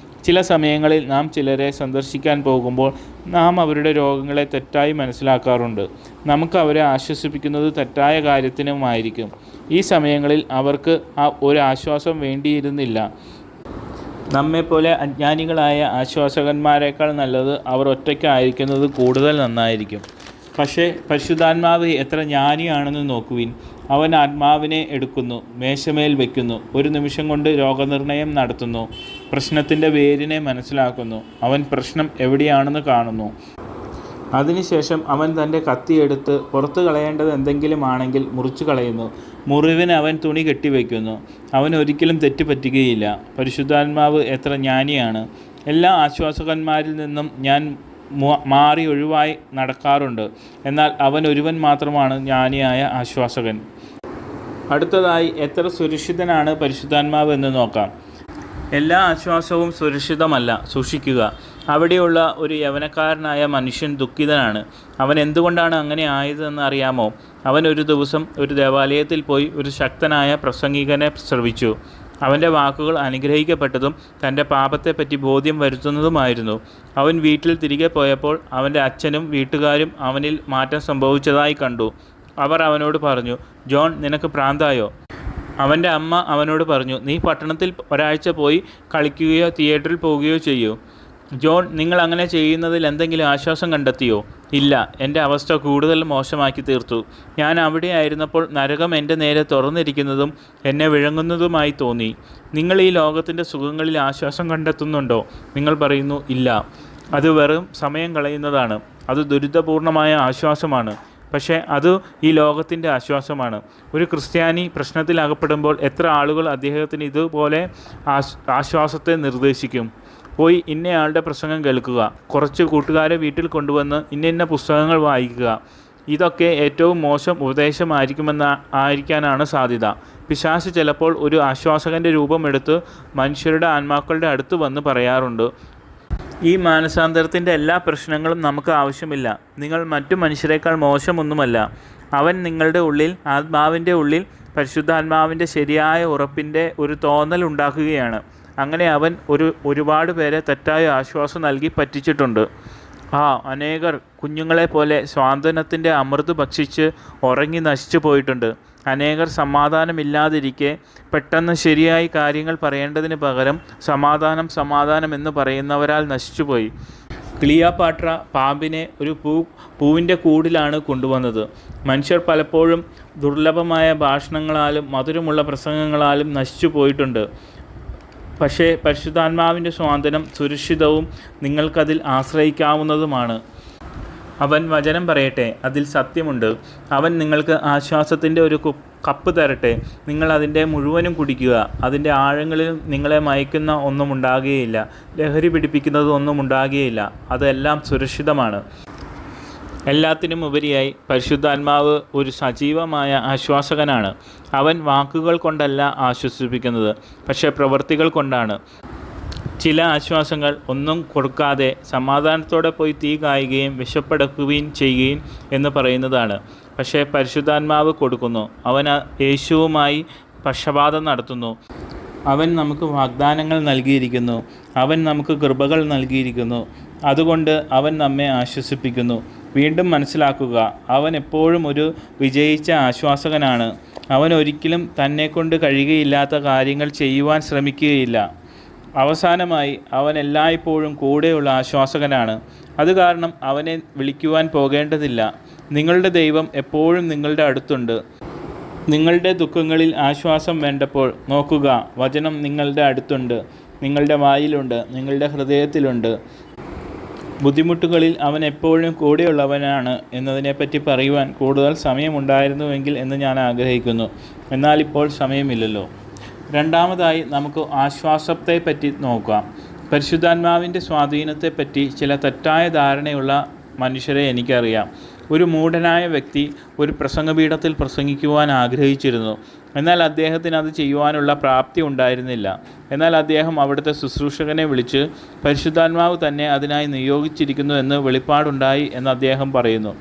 ചില സമയങ്ങളിൽ നാം ചിലരെ സന്ദർശിക്കാൻ പോകുമ്പോൾ നാം അവരുടെ രോഗങ്ങളെ തെറ്റായി മനസ്സിലാക്കാറുണ്ട്. നമുക്ക് അവരെ ആശ്വസിപ്പിക്കുന്നത് തെറ്റായ കാര്യത്തിനുമായിരിക്കും. ഈ സമയങ്ങളിൽ അവർക്ക് ഒരു ആശ്വാസം വേണ്ടിയിരുന്നില്ല. നമ്മെപ്പോലെ അജ്ഞാനികളായ ആശ്വാസകന്മാരെക്കാൾ നല്ലത് അവർ ഒറ്റയ്ക്കായിരിക്കുന്നത് കൂടുതൽ നന്നായിരിക്കും. പക്ഷേ പരിശുദ്ധാത്മാവ് എത്ര ജ്ഞാനിയാണെന്ന് നോക്കുവിൻ. അവൻ ആത്മാവിനെ എടുക്കുന്നു, മേശമേൽ വയ്ക്കുന്നു, ഒരു നിമിഷം കൊണ്ട് രോഗനിർണയം നടത്തുന്നു, പ്രശ്നത്തിൻ്റെ വേരിനെ മനസ്സിലാക്കുന്നു. അവൻ പ്രശ്നം എവിടെയാണെന്ന് കാണുന്നു. അതിനുശേഷം അവൻ തൻ്റെ കത്തിയെടുത്ത് പുറത്തു കളയേണ്ടത് എന്തെങ്കിലും ആണെങ്കിൽ മുറിച്ചു കളയുന്നു. മുറിവിന് അവൻ തുണി കെട്ടിവെക്കുന്നു. അവൻ ഒരിക്കലും തെറ്റുപറ്റുകയില്ല. പരിശുദ്ധാത്മാവ് എത്ര ജ്ഞാനിയാണ്! എല്ലാ ആശ്വാസകന്മാരിൽ നിന്നും ഞാൻ മാറി ഒഴിവായി നടക്കാറുണ്ട്. എന്നാൽ അവൻ ഒരുവൻ മാത്രമാണ് ജ്ഞാനിയായ ആശ്വാസകൻ. അടുത്തതായി, എത്ര സുരക്ഷിതനാണ് പരിശുദ്ധാത്മാവ് എന്ന് നോക്കാം. എല്ലാ ആശ്വാസവും സുരക്ഷിതമല്ല. സൂക്ഷിക്കുക. അവിടെയുള്ള ഒരു യവനക്കാരനായ മനുഷ്യൻ ദുഃഖിതനാണ്. അവൻ എന്തുകൊണ്ടാണ് അങ്ങനെ ആയതെന്ന് അറിയാമോ? അവൻ ഒരു ദിവസം ഒരു ദേവാലയത്തിൽ പോയി ഒരു ശക്തനായ പ്രസംഗികനെ ശ്രവിച്ചു. അവൻ്റെ വാക്കുകൾ അനുഗ്രഹിക്കപ്പെട്ടതും തൻ്റെ പാപത്തെപ്പറ്റി ബോധ്യം വരുത്തുന്നതുമായിരുന്നു. അവൻ വീട്ടിൽ തിരികെ പോയപ്പോൾ അവൻ്റെ അച്ഛനും വീട്ടുകാരും അവനിൽ മാറ്റം സംഭവിച്ചതായി കണ്ടു. അവർ അവനോട് പറഞ്ഞു, ജോൺ, നിനക്ക് ഭ്രാന്തായോ? അവൻ്റെ അമ്മ അവനോട് പറഞ്ഞു, നീ പട്ടണത്തിൽ ഒരാഴ്ച പോയി കളിക്കുകയോ തിയേറ്ററിൽ പോവുകയോ ചെയ്യൂ. ജോൺ, നിങ്ങൾ അങ്ങനെ ചെയ്യുന്നതിൽ എന്തെങ്കിലും ആശ്വാസം കണ്ടെത്തിയോ? ഇല്ല, എൻ്റെ അവസ്ഥ കൂടുതൽ മോശമാക്കി തീർത്തു. ഞാൻ അവിടെ ആയിരുന്നപ്പോൾ നരകം എൻ്റെ നേരെ തുറന്നിരിക്കുന്നതും എന്നെ വിഴുങ്ങുന്നതുമായി തോന്നി. നിങ്ങൾ ഈ ലോകത്തിൻ്റെ സുഖങ്ങളിൽ ആശ്വാസം കണ്ടെത്തുന്നുണ്ടോ? നിങ്ങൾ പറയുന്നു, ഇല്ല. അത് വെറും സമയം കളയുന്നതാണ്. അത് ദുരിതപൂർണമായ ആശ്വാസമാണ്. പക്ഷേ അത് ഈ ലോകത്തിൻ്റെ ആശ്വാസമാണ്. ഒരു ക്രിസ്ത്യാനി പ്രശ്നത്തിലകപ്പെടുമ്പോൾ എത്ര ആളുകൾ അദ്ദേഹത്തിന് ഇതുപോലെ ആശ്വാസത്തെ നിർദ്ദേശിക്കും. പോയി ഇന്നയാളുടെ പ്രസംഗം കേൾക്കുക, കുറച്ച് കൂട്ടുകാരെ വീട്ടിൽ കൊണ്ടുവന്ന് ഇന്ന പുസ്തകങ്ങൾ വായിക്കുക. ഇതൊക്കെ ഏറ്റവും മോശം ഉപദേശമായിരിക്കാനാണ് സാധ്യത. പിശാച് ചിലപ്പോൾ ഒരു ആശ്വാസകൻ്റെ രൂപമെടുത്ത് മനുഷ്യരുടെ ആത്മാക്കളുടെ അടുത്ത് വന്ന് പറയാറുണ്ട്, ഈ മാനസാന്തരത്തിൻ്റെ എല്ലാ പ്രശ്നങ്ങളും നമുക്ക് ആവശ്യമില്ല. നിങ്ങൾ മറ്റു മനുഷ്യരെക്കാൾ മോശമൊന്നുമല്ല. അവൻ നിങ്ങളുടെ ഉള്ളിൽ, ആത്മാവിൻ്റെ ഉള്ളിൽ പരിശുദ്ധാത്മാവിൻ്റെ ശരിയായ ഉറപ്പിൻ്റെ ഒരു തോന്നൽ ഉണ്ടാക്കുകയാണ്. അങ്ങനെ അവൻ ഒരുപാട് പേരെ തെറ്റായ ആശ്വാസം നൽകി പറ്റിച്ചിട്ടുണ്ട്. അനേകർ കുഞ്ഞുങ്ങളെപ്പോലെ സ്വാന്തനത്തിൻ്റെ അമൃത് ഭക്ഷിച്ച് ഉറങ്ങി നശിച്ചു പോയിട്ടുണ്ട്. അനേകർ സമാധാനമില്ലാതിരിക്കെ പെട്ടെന്ന് ശരിയായി കാര്യങ്ങൾ പറയേണ്ടതിന് പകരം സമാധാനം എന്ന് പറയുന്നവരാൽ നശിച്ചുപോയി. ക്ലിയോപാട്ര പാമ്പിനെ ഒരു പൂവിൻ്റെ കൂടിലാണ് കൊണ്ടുവന്നത്. മനുഷ്യർ പലപ്പോഴും ദുർലഭമായ ഭാഷണങ്ങളാലും മധുരമുള്ള പ്രസംഗങ്ങളാലും നശിച്ചു പോയിട്ടുണ്ട്. പക്ഷേ പരിശുദ്ധാത്മാവിൻ്റെ സ്വാന്തനം സുരക്ഷിതവും നിങ്ങൾക്കതിൽ ആശ്രയിക്കാവുന്നതുമാണ്. അവൻ വചനം പറയട്ടെ, അതിൽ സത്യമുണ്ട്. അവൻ നിങ്ങൾക്ക് ആശ്വാസത്തിൻ്റെ ഒരു കപ്പ് തരട്ടെ. നിങ്ങൾ അതിൻ്റെ മുഴുവനും കുടിക്കുക. അതിൻ്റെ ആഴങ്ങളിൽ നിങ്ങളെ മയക്കുന്ന ഒന്നും ഉണ്ടാകുകയില്ല, ലഹരി പിടിപ്പിക്കുന്നത് ഒന്നും ഉണ്ടാകുകയില്ല. അതെല്ലാം സുരക്ഷിതമാണ്. എല്ലാത്തിനും ഉപരിയായി പരിശുദ്ധാത്മാവ് ഒരു സജീവമായ ആശ്വാസകനാണ്. അവൻ വാക്കുകൾ കൊണ്ടല്ല ആശ്വസിപ്പിക്കുന്നത്, പക്ഷേ പ്രവൃത്തികൾ കൊണ്ടാണ്. ചില ആശ്വാസങ്ങൾ ഒന്നും കൊടുക്കാതെ സമാധാനത്തോടെ പോയി തീ കായുകയും വിശപ്പടക്കുകയും ചെയ്യുകയും എന്ന് പറയുന്നതാണ്. പക്ഷേ പരിശുദ്ധാത്മാവ് കൊടുക്കുന്നു. അവൻ യേശുവുമായി പക്ഷപാതം നടത്തുന്നു. അവൻ നമുക്ക് വാഗ്ദാനങ്ങൾ നൽകിയിരിക്കുന്നു. അവൻ നമുക്ക് കൃപകൾ നൽകിയിരിക്കുന്നു. അതുകൊണ്ട് അവൻ നമ്മെ ആശ്വസിപ്പിക്കുന്നു. വീണ്ടും മനസ്സിലാക്കുക, അവൻ എപ്പോഴും ഒരു വിജയിച്ച ആശ്വാസകനാണ്. അവൻ ഒരിക്കലും തന്നെക്കൊണ്ട് കഴിയുകയില്ലാത്ത കാര്യങ്ങൾ ചെയ്യുവാൻ ശ്രമിക്കുകയില്ല. അവസാനമായി, അവൻ എല്ലായ്പ്പോഴും കൂടെയുള്ള ആശ്വാസകനാണ്. അത് കാരണം അവനെ വിളിക്കുവാൻ പോകേണ്ടതില്ല. നിങ്ങളുടെ ദൈവം എപ്പോഴും നിങ്ങളുടെ അടുത്തുണ്ട്. നിങ്ങളുടെ ദുഃഖങ്ങളിൽ ആശ്വാസം വേണ്ടപ്പോൾ നോക്കുക, വചനം നിങ്ങളുടെ അടുത്തുണ്ട്, നിങ്ങളുടെ വായിലുണ്ട്, നിങ്ങളുടെ ഹൃദയത്തിലുണ്ട്. ബുദ്ധിമുട്ടുകളിൽ അവൻ എപ്പോഴും കൂടെയുള്ളവനാണ് എന്നതിനെപ്പറ്റി പറയുവാൻ കൂടുതൽ സമയമുണ്ടായിരുന്നുവെങ്കിൽ എന്ന് ഞാൻ ആഗ്രഹിക്കുന്നു. എന്നാൽ ഇപ്പോൾ സമയമില്ലല്ലോ. രണ്ടാമതായി നമുക്ക് ആശ്വാസത്തെപ്പറ്റി നോക്കാം. പരിശുദ്ധാത്മാവിൻ്റെ സ്വാധീനത്തെപ്പറ്റി ചില തെറ്റായ ധാരണയുള്ള മനുഷ്യരെ എനിക്കറിയാം. ഒരു മൂഢനായ വ്യക്തി ഒരു പ്രസംഗപീഠത്തിൽ പ്രസംഗിക്കുവാൻ ആഗ്രഹിച്ചിരുന്നു. എന്നാൽ അദ്ദേഹത്തിന് അത് ചെയ്യുവാനുള്ള പ്രാപ്തി ഉണ്ടായിരുന്നില്ല. എന്നാൽ അദ്ദേഹം അവിടുത്തെ ശുശ്രൂഷകനെ വിളിച്ച് പരിശുദ്ധാത്മാവ് തന്നെ അതിനായി നിയോഗിച്ചിരിക്കുന്നു എന്ന് വെളിപ്പാടുണ്ടായി എന്ന് അദ്ദേഹം പറയുന്നു.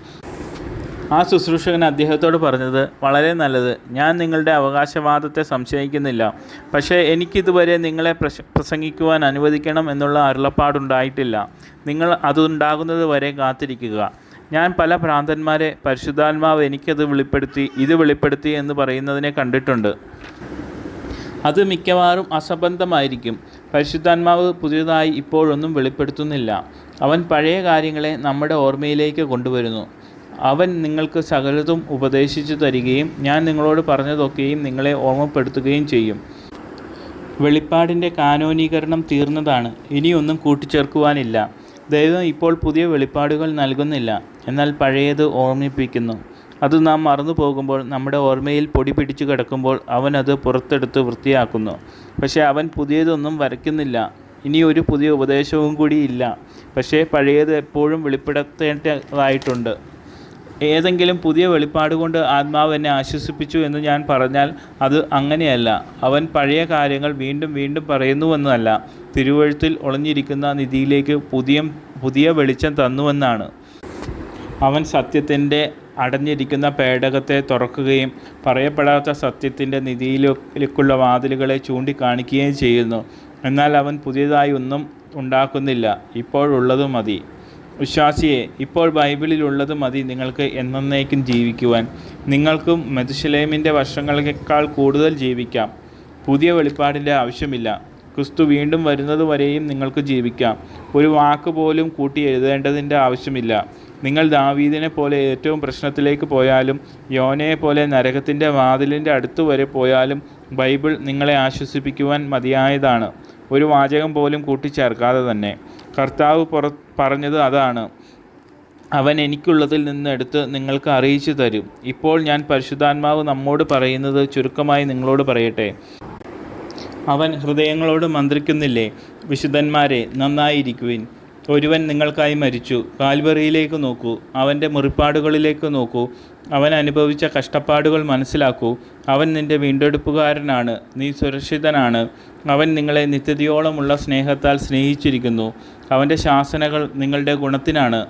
ആ ശുശ്രൂഷകൻ അദ്ദേഹത്തോട് പറഞ്ഞത്, വളരെ നല്ലത്, ഞാൻ നിങ്ങളുടെ അവകാശവാദത്തെ സംശയിക്കുന്നില്ല. പക്ഷേ എനിക്കിതുവരെ നിങ്ങളെ പ്രസംഗിക്കുവാൻ അനുവദിക്കണം എന്നുള്ള അരുളപ്പാടുണ്ടായിട്ടില്ല. നിങ്ങൾ അതുണ്ടാകുന്നത് വരെ കാത്തിരിക്കുക. ഞാൻ പല ഭ്രാന്തന്മാരെ പരിശുദ്ധാത്മാവ് എനിക്കത് വെളിപ്പെടുത്തി എന്ന് പറയുന്നതിനെ കണ്ടിട്ടുണ്ട്. അത് മിക്കവാറും അസംബന്ധമായിരിക്കും. പരിശുദ്ധാത്മാവ് പുതിയതായി ഇപ്പോഴൊന്നും വെളിപ്പെടുത്തുന്നില്ല. അവൻ പഴയ കാര്യങ്ങളെ നമ്മുടെ ഓർമ്മയിലേക്ക് കൊണ്ടുവരുന്നു. അവൻ നിങ്ങൾക്ക് സകലതും ഉപദേശിച്ചു തരികയും ഞാൻ നിങ്ങളോട് പറഞ്ഞതൊക്കെയും നിങ്ങളെ ഓർമ്മപ്പെടുത്തുകയും ചെയ്യും. വെളിപ്പാടിൻ്റെ കാനോനീകരണം തീർന്നതാണ്. ഇനിയൊന്നും കൂട്ടിച്ചേർക്കുവാനില്ല. ദൈവം ഇപ്പോൾ പുതിയ വെളിപ്പാടുകൾ നൽകുന്നില്ല, എന്നാൽ പഴയത് ഓർമ്മിപ്പിക്കുന്നു. അത് നാം മറന്നു പോകുമ്പോൾ, നമ്മുടെ ഓർമ്മയിൽ പൊടി പിടിച്ചു കിടക്കുമ്പോൾ അവൻ അത് പുറത്തെടുത്ത് വൃത്തിയാക്കുന്നു. പക്ഷേ അവൻ പുതിയതൊന്നും വരയ്ക്കുന്നില്ല. ഇനി ഒരു പുതിയ ഉപദേശവും കൂടി ഇല്ല. പക്ഷേ പഴയത് എപ്പോഴും വെളിപ്പെടുത്തേണ്ടതായിട്ടുണ്ട്. ഏതെങ്കിലും പുതിയ വെളിപ്പാട് കൊണ്ട് ആത്മാവ് എന്നെ ആശ്വസിപ്പിച്ചു എന്ന് ഞാൻ പറഞ്ഞാൽ അത് അങ്ങനെയല്ല. അവൻ പഴയ കാര്യങ്ങൾ വീണ്ടും വീണ്ടും പറയുന്നുവെന്നല്ല, തിരുവെഴുത്തിൽ ഒളിഞ്ഞിരിക്കുന്ന നിധിയിലേക്ക് പുതിയ വെളിച്ചം തന്നുവെന്നാണ്. അവൻ സത്യത്തിൻ്റെ അടഞ്ഞിരിക്കുന്ന പേടകത്തെ തുറക്കുകയും പറയപ്പെടാത്ത സത്യത്തിൻ്റെ നിധിയിലേക്കുള്ള വാതിലുകളെ ചൂണ്ടിക്കാണിക്കുകയും ചെയ്യുന്നു. എന്നാൽ അവൻ പുതിയതായി ഒന്നും ഉണ്ടാക്കുന്നില്ല. ഇപ്പോഴുള്ളത് മതി. വിശ്വാസിയെ, ഇപ്പോൾ ബൈബിളിലുള്ളത് മതി നിങ്ങൾക്ക് എന്നേക്കും ജീവിക്കുവാൻ. നിങ്ങൾക്കും മെതുശലേമിൻ്റെ വർഷങ്ങളേക്കാൾ കൂടുതൽ ജീവിക്കാം. പുതിയ വെളിപ്പാടിൻ്റെ ആവശ്യമില്ല. ക്രിസ്തു വീണ്ടും വരുന്നതുവരെയും നിങ്ങൾക്ക് ജീവിക്കാം. ഒരു വാക്ക് പോലും കൂട്ടി എഴുതേണ്ടതിൻ്റെ ആവശ്യമില്ല. നിങ്ങൾ ദാവീദിനെ പോലെ ഏറ്റവും പ്രശ്നത്തിലേക്ക് പോയാലും യോനയെ പോലെ നരകത്തിൻ്റെ വാതിലിൻ്റെ അടുത്ത് വരെ പോയാലും ബൈബിൾ നിങ്ങളെ ആശ്വസിപ്പിക്കുവാൻ മതിയായതാണ്. ഒരു വാചകം പോലും കൂട്ടിച്ചേർക്കാതെ തന്നെ. കർത്താവ് പറഞ്ഞത് അതാണ്. അവൻ എനിക്കുള്ളതിൽ നിന്ന് എടുത്ത് നിങ്ങൾക്ക് അറിയിച്ചു തരും. ഇപ്പോൾ ഞാൻ പരിശുദ്ധാത്മാവ് നമ്മോട് പറയുന്നത് ചുരുക്കമായി നിങ്ങളോട് പറയട്ടെ. അവൻ ഹൃദയങ്ങളോട് മന്ത്രിക്കുന്നില്ലേ? വിശുദ്ധന്മാരെ, നന്നായിരിക്കുവിൻ. ഒരുവൻ നിങ്ങൾക്കായി മരിച്ചു. കാൽവറിയിലേക്ക് നോക്കൂ, അവൻ്റെ മുറിപ്പാടുകളിലേക്ക് നോക്കൂ. അവൻ അനുഭവിച്ച കഷ്ടപ്പാടുകൾ മനസ്സിലാക്കൂ. അവൻ നിൻ്റെ വീണ്ടെടുപ്പുകാരനാണ്. നീ സുരക്ഷിതനാണ്. അവൻ നിങ്ങളെ നിത്യതയോളമുള്ള സ്നേഹത്താൽ സ്നേഹിച്ചിരിക്കുന്നു. അവൻ്റെ ശാസനകൾ നിങ്ങളുടെ ഗുണത്തിനാണ്.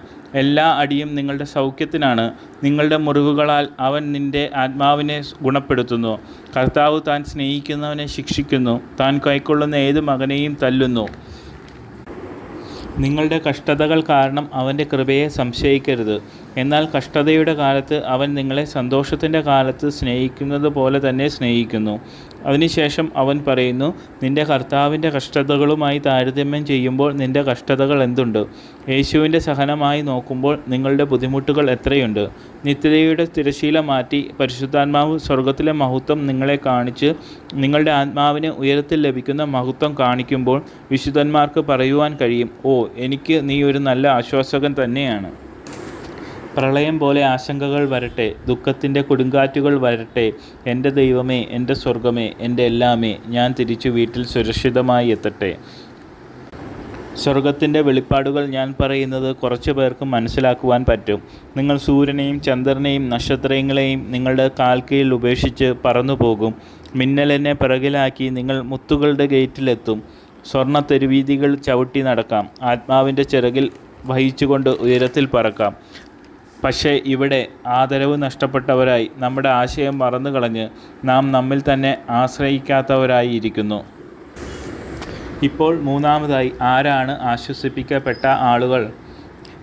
എല്ലാ അടിയും നിങ്ങളുടെ സൗഖ്യത്തിനാണ്. നിങ്ങളുടെ മുറിവുകളാൽ അവൻ നിൻ്റെ ആത്മാവിനെ ഗുണപ്പെടുത്തുന്നു. കർത്താവ് താൻ സ്നേഹിക്കുന്നവനെ ശിക്ഷിക്കുന്നു. താൻ കൈക്കൊള്ളുന്ന ഏത് മകനെയും തല്ലുന്നു. നിങ്ങളുടെ കഷ്ടതകൾ കാരണം അവൻ്റെ കൃപയെ സംശയിക്കരുത്. എന്നാൽ കഷ്ടതയുടെ കാലത്ത് അവൻ നിങ്ങളെ സന്തോഷത്തിൻ്റെ കാലത്ത് സ്നേഹിക്കുന്നത് പോലെ തന്നെ സ്നേഹിക്കുന്നു. അതിനുശേഷം അവൻ പറയുന്നു, നിൻ്റെ കർത്താവിൻ്റെ കഷ്ടതകളുമായി താരതമ്യം ചെയ്യുമ്പോൾ നിൻ്റെ കഷ്ടതകൾ എന്തുണ്ട്? യേശുവിൻ്റെ സഹനമായി നോക്കുമ്പോൾ നിങ്ങളുടെ ബുദ്ധിമുട്ടുകൾ എത്രയുണ്ട്? നിത്യതയുടെ തിരശീല മാറ്റി പരിശുദ്ധാത്മാവ് സ്വർഗത്തിലെ മഹത്വം നിങ്ങളെ കാണിച്ച് നിങ്ങളുടെ ആത്മാവിന് ഉയരത്തിൽ ലഭിക്കുന്ന മഹത്വം കാണിക്കുമ്പോൾ വിശുദ്ധന്മാർക്ക് പറയുവാൻ കഴിയും, ഓ, എനിക്ക് നീ ഒരു നല്ല ആശ്വാസകൻ തന്നെയാണ്. പ്രളയം പോലെ ആശങ്കകൾ വരട്ടെ, ദുഃഖത്തിൻ്റെ കൊടുങ്കാറ്റുകൾ വരട്ടെ, എൻ്റെ ദൈവമേ, എൻ്റെ സ്വർഗമേ, എൻ്റെ എല്ലാമേ, ഞാൻ തിരിച്ചു വീട്ടിൽ സുരക്ഷിതമായി എത്തട്ടെ. സ്വർഗത്തിൻ്റെ വെളിപ്പാടുകൾ ഞാൻ പറയുന്നത് കുറച്ച് പേർക്ക് മനസ്സിലാക്കുവാൻ പറ്റും. നിങ്ങൾ സൂര്യനെയും ചന്ദ്രനെയും നക്ഷത്രങ്ങളെയും നിങ്ങളുടെ കാൽക്കീഴിൽ ഉപേക്ഷിച്ച് പറന്നു പോകും. മിന്നലിനെ പിറകിലാക്കി നിങ്ങൾ മുത്തുകളുടെ ഗേറ്റിലെത്തും. സ്വർണ്ണ തെരുവീതികൾ ചവിട്ടി നടക്കാം. ആത്മാവിൻ്റെ ചിറകിൽ വഹിച്ചുകൊണ്ട് ഉയരത്തിൽ പറക്കാം. പക്ഷേ ഇവിടെ ആദരവ് നഷ്ടപ്പെട്ടവരായി, നമ്മുടെ ആശയം മറന്നുകളഞ്ഞ് നാം നമ്മിൽ തന്നെ ആശ്രയിക്കാത്തവരായി ഇരിക്കുന്നു. ഇപ്പോൾ മൂന്നാമതായി, ആരാണ് ആശ്വസിപ്പിക്കപ്പെട്ട ആളുകൾ?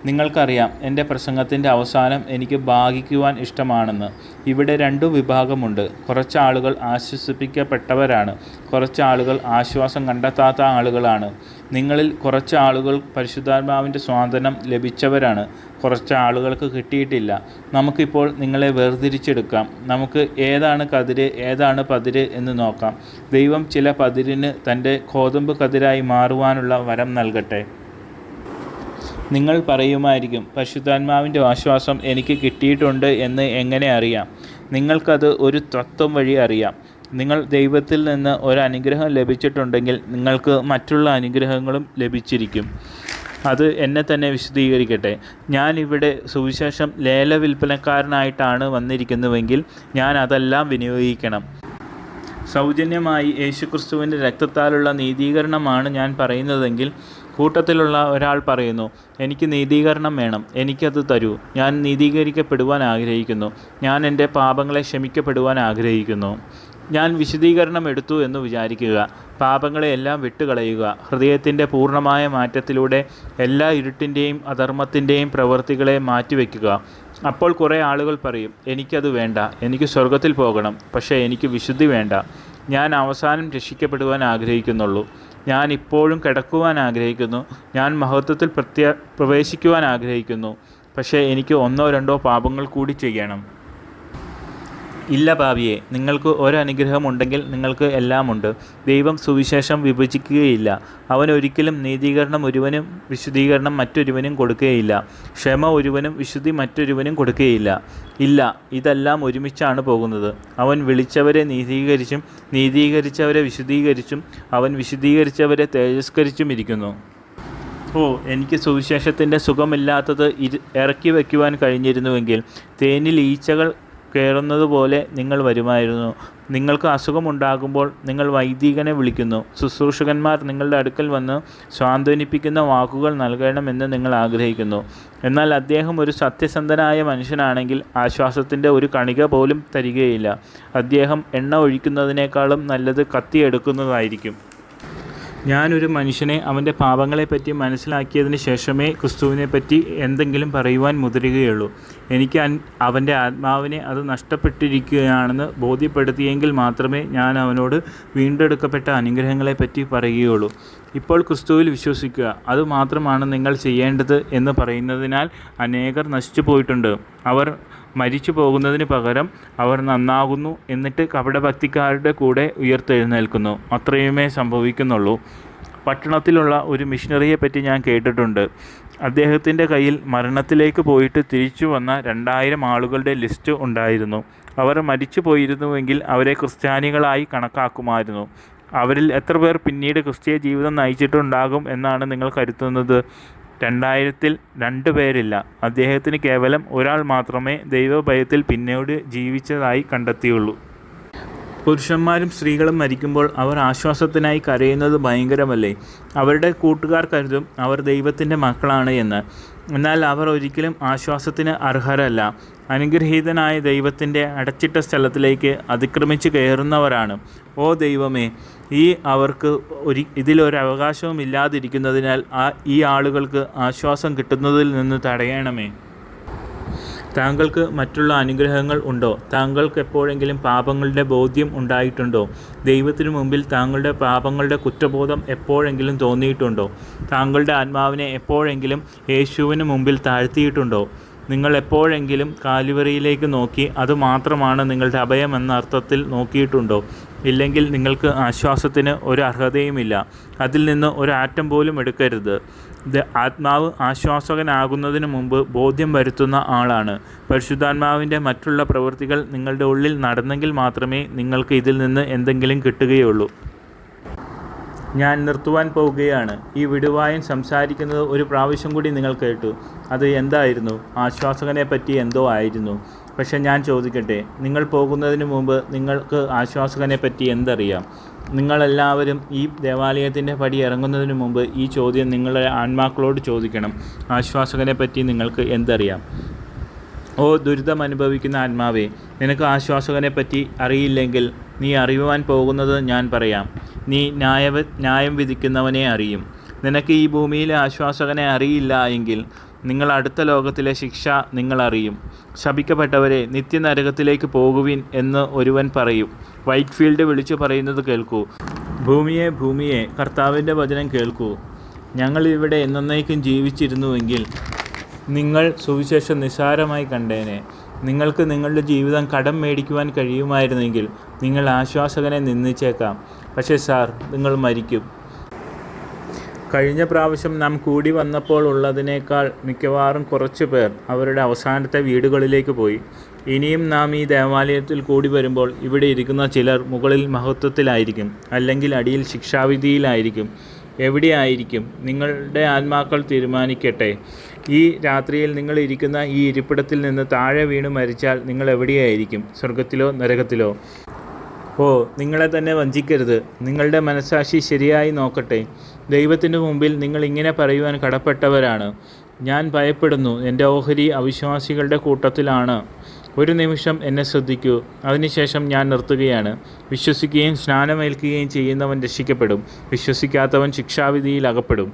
നിങ്ങൾക്കറിയാം, എൻ്റെ പ്രസംഗത്തിൻ്റെ അവസാനം എനിക്ക് ഭാഗിക്കുവാൻ ഇഷ്ടമാണെന്ന്. ഇവിടെ രണ്ടു വിഭാഗമുണ്ട്. കുറച്ച് ആളുകൾ ആശ്വസിപ്പിക്കപ്പെട്ടവരാണ്, കുറച്ച് ആളുകൾ ആശ്വാസം കണ്ടെത്താത്ത ആളുകളാണ്. നിങ്ങളിൽ കുറച്ച് ആളുകൾ പരിശുദ്ധാത്മാവിൻ്റെ സ്വാന്തനം ലഭിച്ചവരാണ്, കുറച്ച് ആളുകൾക്ക് കിട്ടിയിട്ടില്ല. നമുക്കിപ്പോൾ നിങ്ങളെ വേർതിരിച്ചെടുക്കാം. നമുക്ക് ഏതാണ് കതിര്, ഏതാണ് പതിര് എന്ന് നോക്കാം. ദൈവം ചില പതിരിന് തൻ്റെ ഗോതമ്പ് കതിരായി മാറുവാനുള്ള വരം നൽകട്ടെ. നിങ്ങൾ പറയുമായിരിക്കും, പരിശുദ്ധാത്മാവിൻ്റെ ആശ്വാസം എനിക്ക് കിട്ടിയിട്ടുണ്ട് എന്ന് എങ്ങനെ അറിയാം? നിങ്ങൾക്കത് ഒരു തത്വം വഴി അറിയാം. നിങ്ങൾ ദൈവത്തിൽ നിന്ന് ഒരു അനുഗ്രഹം ലഭിച്ചിട്ടുണ്ടെങ്കിൽ നിങ്ങൾക്ക് മറ്റുള്ള അനുഗ്രഹങ്ങളും ലഭിച്ചിരിക്കും. അത് എന്നെ തന്നെ വിശദീകരിക്കട്ടെ. ഞാൻ ഇവിടെ സുവിശേഷം ലേലവിൽപ്പനക്കാരനായിട്ടാണ് വന്നിരിക്കുന്നുവെങ്കിൽ ഞാൻ അതെല്ലാം വിനിയോഗിക്കണം. സൗജന്യമായി യേശുക്രിസ്തുവിൻ്റെ രക്തത്താലുള്ള നീതീകരണമാണ് ഞാൻ പറയുന്നതെങ്കിൽ കൂട്ടത്തിലുള്ള ഒരാൾ പറയുന്നു, എനിക്ക് നീതീകരണം വേണം, എനിക്കത് തരൂ, ഞാൻ നീതീകരിക്കപ്പെടുവാൻ ആഗ്രഹിക്കുന്നു, ഞാൻ എൻ്റെ പാപങ്ങളെ ക്ഷമിക്കപ്പെടുവാൻ ആഗ്രഹിക്കുന്നു. ഞാൻ വിശദീകരണം എടുത്തു എന്ന് വിചാരിക്കുക. പാപങ്ങളെയെല്ലാം വിട്ടുകളയുക. ഹൃദയത്തിൻ്റെ പൂർണ്ണമായ മാറ്റത്തിലൂടെ എല്ലാ ഇരുട്ടിൻ്റെയും അധർമ്മത്തിൻ്റെയും പ്രവൃത്തികളെ മാറ്റിവെക്കുക. അപ്പോൾ കുറേ ആളുകൾ പറയും, എനിക്കത് വേണ്ട, എനിക്ക് സ്വർഗത്തിൽ പോകണം, പക്ഷേ എനിക്ക് വിശുദ്ധി വേണ്ട. ഞാൻ അവസാനം രക്ഷിക്കപ്പെടുവാൻ ആഗ്രഹിക്കുന്നുള്ളൂ. ഞാൻ ഇപ്പോഴും കിടക്കുവാൻ ആഗ്രഹിക്കുന്നു. ഞാൻ മഹത്വത്തിൽ പ്രവേശിക്കുവാൻ ആഗ്രഹിക്കുന്നു. പക്ഷേ എനിക്ക് 1 2 പാപങ്ങൾ കൂടി ചെയ്യണം. ഇല്ല പാപിയെ, നിങ്ങൾക്ക് ഒരനുഗ്രഹം ഉണ്ടെങ്കിൽ നിങ്ങൾക്ക് എല്ലാമുണ്ട്. ദൈവം സുവിശേഷം വിഭജിക്കുകയില്ല. അവൻ ഒരിക്കലും നീതീകരണം ഒരുവനും വിശുദ്ധീകരണം മറ്റൊരുവനും കൊടുക്കുകയില്ല. ക്ഷമ ഒരുവനും വിശുദ്ധി മറ്റൊരുവനും കൊടുക്കുകയില്ല. ഇല്ല, ഇതെല്ലാം ഒരുമിച്ചാണ് പോകുന്നത്. അവൻ വിളിച്ചവരെ നീതീകരിച്ചും നീതീകരിച്ചവരെ വിശുദ്ധീകരിച്ചും അവൻ വിശുദ്ധീകരിച്ചവരെ തേജസ്കരിച്ചും ഇരിക്കുന്നു. എനിക്ക് സുവിശേഷത്തിൻ്റെ സുഖമില്ലാത്തത് ഇറക്കി വയ്ക്കുവാൻ കഴിഞ്ഞിരുന്നുവെങ്കിൽ തേനിൽ ഈച്ചകൾ കയറുന്നത് പോലെ നിങ്ങൾ വരുമായിരുന്നു. നിങ്ങൾക്ക് അസുഖമുണ്ടാകുമ്പോൾ നിങ്ങൾ വൈദികനെ വിളിക്കുന്നു. ശുശ്രൂഷകന്മാർ നിങ്ങളുടെ അടുക്കൽ വന്ന് സാന്ത്വനിപ്പിക്കുന്ന വാക്കുകൾ നൽകണമെന്ന് നിങ്ങൾ ആഗ്രഹിക്കുന്നു. എന്നാൽ അദ്ദേഹം ഒരു സത്യസന്ധനായ മനുഷ്യനാണെങ്കിൽ ആശ്വാസത്തിൻ്റെ ഒരു കണിക പോലും തരികയില്ല. അദ്ദേഹം എണ്ണ ഒഴിക്കുന്നതിനേക്കാളും നല്ലത് കത്തിയെടുക്കുന്നതായിരിക്കും. ഞാനൊരു മനുഷ്യനെ അവൻ്റെ പാപങ്ങളെപ്പറ്റി മനസ്സിലാക്കിയതിന് ശേഷമേ ക്രിസ്തുവിനെപ്പറ്റി എന്തെങ്കിലും പറയുവാൻ മുതിരുകയുള്ളൂ. എനിക്ക് അവൻ്റെ ആത്മാവിനെ അത് നഷ്ടപ്പെട്ടിരിക്കുകയാണെന്ന് ബോധ്യപ്പെടുത്തിയെങ്കിൽ മാത്രമേ ഞാൻ അവനോട് വീണ്ടെടുക്കപ്പെട്ട അനുഗ്രഹങ്ങളെപ്പറ്റി പറയുകയുള്ളൂ. ഇപ്പോൾ ക്രിസ്തുവിൽ വിശ്വസിക്കുക, അതുമാത്രമാണ് നിങ്ങൾ ചെയ്യേണ്ടത് എന്ന് പറയുന്നതിനാൽ അനേകർ നശിച്ചു പോയിട്ടുണ്ട്. അവർ മരിച്ചു പോകുന്നതിന് പകരം അവർ നന്നാകുന്നു, എന്നിട്ട് കപടഭക്തിക്കാരുടെ കൂടെ ഉയർത്തെഴുന്നേൽക്കുന്നു. അത്രയുമേ സംഭവിക്കുന്നുള്ളൂ. പട്ടണത്തിലുള്ള ഒരു മിഷണറിയെപ്പറ്റി ഞാൻ കേട്ടിട്ടുണ്ട്. അദ്ദേഹത്തിൻ്റെ കയ്യിൽ മരണത്തിലേക്ക് പോയിട്ട് തിരിച്ചു വന്ന 2000 ആളുകളുടെ ലിസ്റ്റ് ഉണ്ടായിരുന്നു. അവർ മരിച്ചു പോയിരുന്നുവെങ്കിൽ അവരെ ക്രിസ്ത്യാനികളായി കണക്കാക്കുമായിരുന്നു. അവരിൽ എത്ര പേർ പിന്നീട് ക്രിസ്തീയ ജീവിതം നയിച്ചിട്ടുണ്ടാകും എന്നാണ് നിങ്ങൾ കരുതുന്നത്? 2000-ൽ 2 പേരില്ല. അദ്ദേഹത്തിന് കേവലം ഒരാൾ മാത്രമേ ദൈവഭയത്തിൽ പിന്നീട് ജീവിച്ചതായി കണ്ടെത്തിയുള്ളൂ. പുരുഷന്മാരും സ്ത്രീകളും മരിക്കുമ്പോൾ അവർ ആശ്വാസത്തിനായി കരയുന്നത് ഭയങ്കരമല്ലേ? അവരുടെ കൂട്ടുകാർ കരുതും അവർ ദൈവത്തിൻ്റെ മക്കളാണ് എന്ന്. എന്നാൽ അവർ ഒരിക്കലും ആശ്വാസത്തിന് അർഹരല്ല. അനുഗ്രഹീതനായ ദൈവത്തിൻ്റെ അടച്ചിട്ട സ്ഥലത്തിലേക്ക് അതിക്രമിച്ച് കയറുന്നവരാണ്. ഓ ദൈവമേ, അവർക്ക് ഇതിലൊരവകാശവും ഇല്ലാതിരിക്കുന്നതിനാൽ ഈ ആളുകൾക്ക് ആശ്വാസം കിട്ടുന്നതിൽ നിന്ന് തടയണമേ. താങ്കൾക്ക് മറ്റുള്ള അനുഗ്രഹങ്ങൾ ഉണ്ടോ? താങ്കൾക്ക് എപ്പോഴെങ്കിലും പാപങ്ങളുടെ ബോധ്യം ഉണ്ടായിട്ടുണ്ടോ? ദൈവത്തിനു മുമ്പിൽ താങ്കളുടെ പാപങ്ങളുടെ കുറ്റബോധം എപ്പോഴെങ്കിലും തോന്നിയിട്ടുണ്ടോ? താങ്കളുടെ ആത്മാവിനെ എപ്പോഴെങ്കിലും യേശുവിന് മുമ്പിൽ താഴ്ത്തിയിട്ടുണ്ടോ? നിങ്ങൾ എപ്പോഴെങ്കിലും കാൽവരിയിലേക്ക് നോക്കി അതുമാത്രമാണ് നിങ്ങളുടെ അഭയം എന്ന അർത്ഥത്തിൽ നോക്കിയിട്ടുണ്ടോ? ഇല്ലെങ്കിൽ നിങ്ങൾക്ക് ആശ്വാസത്തിന് ഒരു അർഹതയുമില്ല. അതിൽ നിന്ന് ഒരു ആറ്റം പോലും എടുക്കരുത്. ആത്മാവ് ആശ്വാസകനാകുന്നതിന് മുമ്പ് ബോധ്യം വരുത്തുന്ന ആളാണ്. പരിശുദ്ധാത്മാവിൻ്റെ മറ്റുള്ള പ്രവൃത്തികൾ നിങ്ങളുടെ ഉള്ളിൽ നടന്നെങ്കിൽ മാത്രമേ നിങ്ങൾക്ക് ഇതിൽ നിന്ന് എന്തെങ്കിലും കിട്ടുകയുള്ളൂ. ഞാൻ നിർത്തുവാൻ പോവുകയാണ്. ഈ വിടുവായൻ സംസാരിക്കുന്നത് ഒരു പ്രാവശ്യം കൂടി നിങ്ങൾ കേട്ടു. അത് എന്തായിരുന്നു? ആശ്വാസകനെ പറ്റി എന്തോ ആയിരുന്നു. പക്ഷെ ഞാൻ ചോദിക്കട്ടെ, നിങ്ങൾ പോകുന്നതിന് മുമ്പ് നിങ്ങൾക്ക് ആശ്വാസകനെ പറ്റി എന്തറിയാം? നിങ്ങളെല്ലാവരും ഈ ദേവാലയത്തിൻ്റെ പടി ഇറങ്ങുന്നതിന് മുമ്പ് ഈ ചോദ്യം നിങ്ങളുടെ ആത്മാക്കളോട് ചോദിക്കണം. ആശ്വാസകനെ പറ്റി നിങ്ങൾക്ക് എന്തറിയാം? ഓ ദുരിതം അനുഭവിക്കുന്ന ആത്മാവേ, നിനക്ക് ആശ്വാസകനെ പറ്റി അറിയില്ലെങ്കിൽ നീ അറിയുവാൻ പോകുന്നത് ഞാൻ പറയാം. നീ ന്യായം വിധിക്കുന്നവനെ അറിയും. നിനക്ക് ഈ ഭൂമിയിലെ ആശ്വാസകനെ അറിയില്ല എങ്കിൽ നിങ്ങൾ അടുത്ത ലോകത്തിലെ ശിക്ഷ നിങ്ങൾ അറിയും. ശപിക്കപ്പെട്ടവരെ, നിത്യനരകത്തിലേക്ക് പോകുവിൻ എന്ന് ഒരുവൻ പറയും. വൈറ്റ്ഫീൽഡ് വിളിച്ചു പറയുന്നത് കേൾക്കൂ. ഭൂമിയെ, ഭൂമിയെ, കർത്താവിൻ്റെ വചനം കേൾക്കൂ. ഞങ്ങൾ ഇവിടെ എന്നേക്കും ജീവിച്ചിരുന്നുവെങ്കിൽ നിങ്ങൾ സുവിശേഷം നിസ്സാരമായി കണ്ടേനെ. നിങ്ങൾക്ക് നിങ്ങളുടെ ജീവിതം കടം മേടിക്കുവാൻ കഴിയുമായിരുന്നെങ്കിൽ നിങ്ങൾ ആശ്വാസകനെ നിന്ദിച്ചേക്കാം. പക്ഷേ സാർ, നിങ്ങൾ മരിക്കും. കഴിഞ്ഞ പ്രാവശ്യം നാം കൂടി വന്നപ്പോൾ ഉള്ളതിനേക്കാൾ മിക്കവാറും കുറച്ച് പേർ അവരുടെ അവസാനത്തെ വീടുകളിലേക്ക് പോയി. ഇനിയും നാം ഈ ദേവാലയത്തിൽ കൂടി വരുമ്പോൾ ഇവിടെ ഇരിക്കുന്ന ചിലർ മുകളിൽ മഹത്വത്തിലായിരിക്കും, അല്ലെങ്കിൽ അടിയിൽ ശിക്ഷാവിധിയിലായിരിക്കും. എവിടെയായിരിക്കും? നിങ്ങളുടെ ആത്മാക്കൾ തീരുമാനിക്കട്ടെ. ഈ രാത്രിയിൽ നിങ്ങൾ ഇരിക്കുന്ന ഈ ഇരിപ്പിടത്തിൽ നിന്ന് താഴെ വീണ് മരിച്ചാൽ നിങ്ങൾ എവിടെയായിരിക്കും? സ്വർഗത്തിലോ നരകത്തിലോ? ഓ, നിങ്ങളെ തന്നെ വഞ്ചിക്കരുത്. നിങ്ങളുടെ മനസ്സാക്ഷി ശരിയായി നോക്കട്ടെ. ദൈവത്തിനു മുമ്പിൽ നിങ്ങൾ ഇങ്ങനെ പറയുവാൻ കടപ്പെട്ടവരാണ്: ഞാൻ ഭയപ്പെടുന്നു, എൻ്റെ ഓഹരി അവിശ്വാസികളുടെ കൂട്ടത്തിലാണ്. ഒരു നിമിഷം എന്നെ ശ്രദ്ധിക്കൂ, അതിനുശേഷം ഞാൻ നിർത്തുകയാണ്. വിശ്വസിക്കുകയും സ്നാനമേൽക്കുകയും ചെയ്യുന്നവൻ രക്ഷിക്കപ്പെടും. വിശ്വസിക്കാത്തവൻ ശിക്ഷാവിധിയിൽ അകപ്പെടും.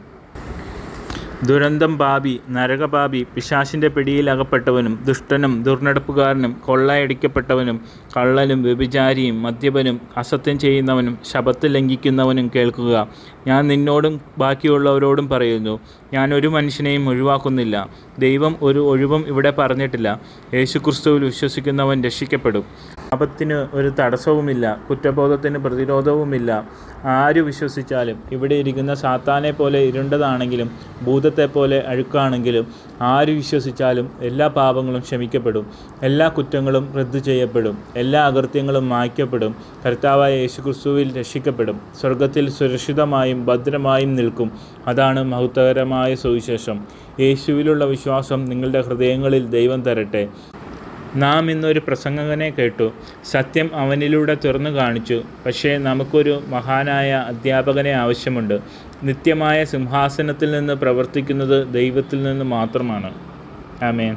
ദുരന്തം പാപി, നരകപാപി, പിശാചിൻ്റെ പിടിയിൽ അകപ്പെട്ടവനും ദുഷ്ടനും ദുർനടപ്പുകാരനും കൊള്ളയടിക്കപ്പെട്ടവനും കള്ളനും വ്യഭിചാരിയും മദ്യപനും അസത്യം ചെയ്യുന്നവനും ശബത്ത് ലംഘിക്കുന്നവനും കേൾക്കുക. ഞാൻ നിന്നോടും ബാക്കിയുള്ളവരോടും പറയുന്നു, ഞാൻ ഒരു മനുഷ്യനെയും ഒഴിവാക്കുന്നില്ല. ദൈവം ഒരു ഒഴിവും ഇവിടെ പറഞ്ഞിട്ടില്ല. യേശുക്രിസ്തുവിൽ വിശ്വസിക്കുന്നവൻ രക്ഷിക്കപ്പെടും. പാപത്തിന് ഒരു തടസ്സവുമില്ല, കുറ്റബോധത്തിന് പ്രതിരോധവുമില്ല. ആര് വിശ്വസിച്ചാലും, ഇവിടെ ഇരിക്കുന്ന സാത്താനെ പോലെ ഇരുണ്ടതാണെങ്കിലും ഭൂതത്തെപ്പോലെ അഴുക്കാണെങ്കിലും, ആര് വിശ്വസിച്ചാലും എല്ലാ പാപങ്ങളും ക്ഷമിക്കപ്പെടും, എല്ലാ കുറ്റങ്ങളും റദ്ദു ചെയ്യപ്പെടും, എല്ലാ അകൃത്യങ്ങളും മായ്ക്കപ്പെടും. കർത്താവായ യേശുക്രിസ്തുവിൽ രക്ഷിക്കപ്പെടും. സ്വർഗത്തിൽ സുരക്ഷിതമായും ഭദ്രമായും നിൽക്കും. അതാണ് മഹത്വകരമായ സുവിശേഷം. യേശുവിലുള്ള വിശ്വാസം നിങ്ങളുടെ ഹൃദയങ്ങളിൽ ദൈവം തരട്ടെ. നാം ഇന്നൊരു പ്രസംഗകനെ കേട്ടു. സത്യം അവനിലൂടെ തുറന്നു കാണിച്ചു. പക്ഷേ നമുക്കൊരു മഹാനായ അധ്യാപകനെ ആവശ്യമുണ്ട്. നിത്യമായ സിംഹാസനത്തിൽ നിന്ന് പ്രവർത്തിക്കുന്നത് ദൈവത്തിൽ നിന്ന് മാത്രമാണ്. ആമേൻ.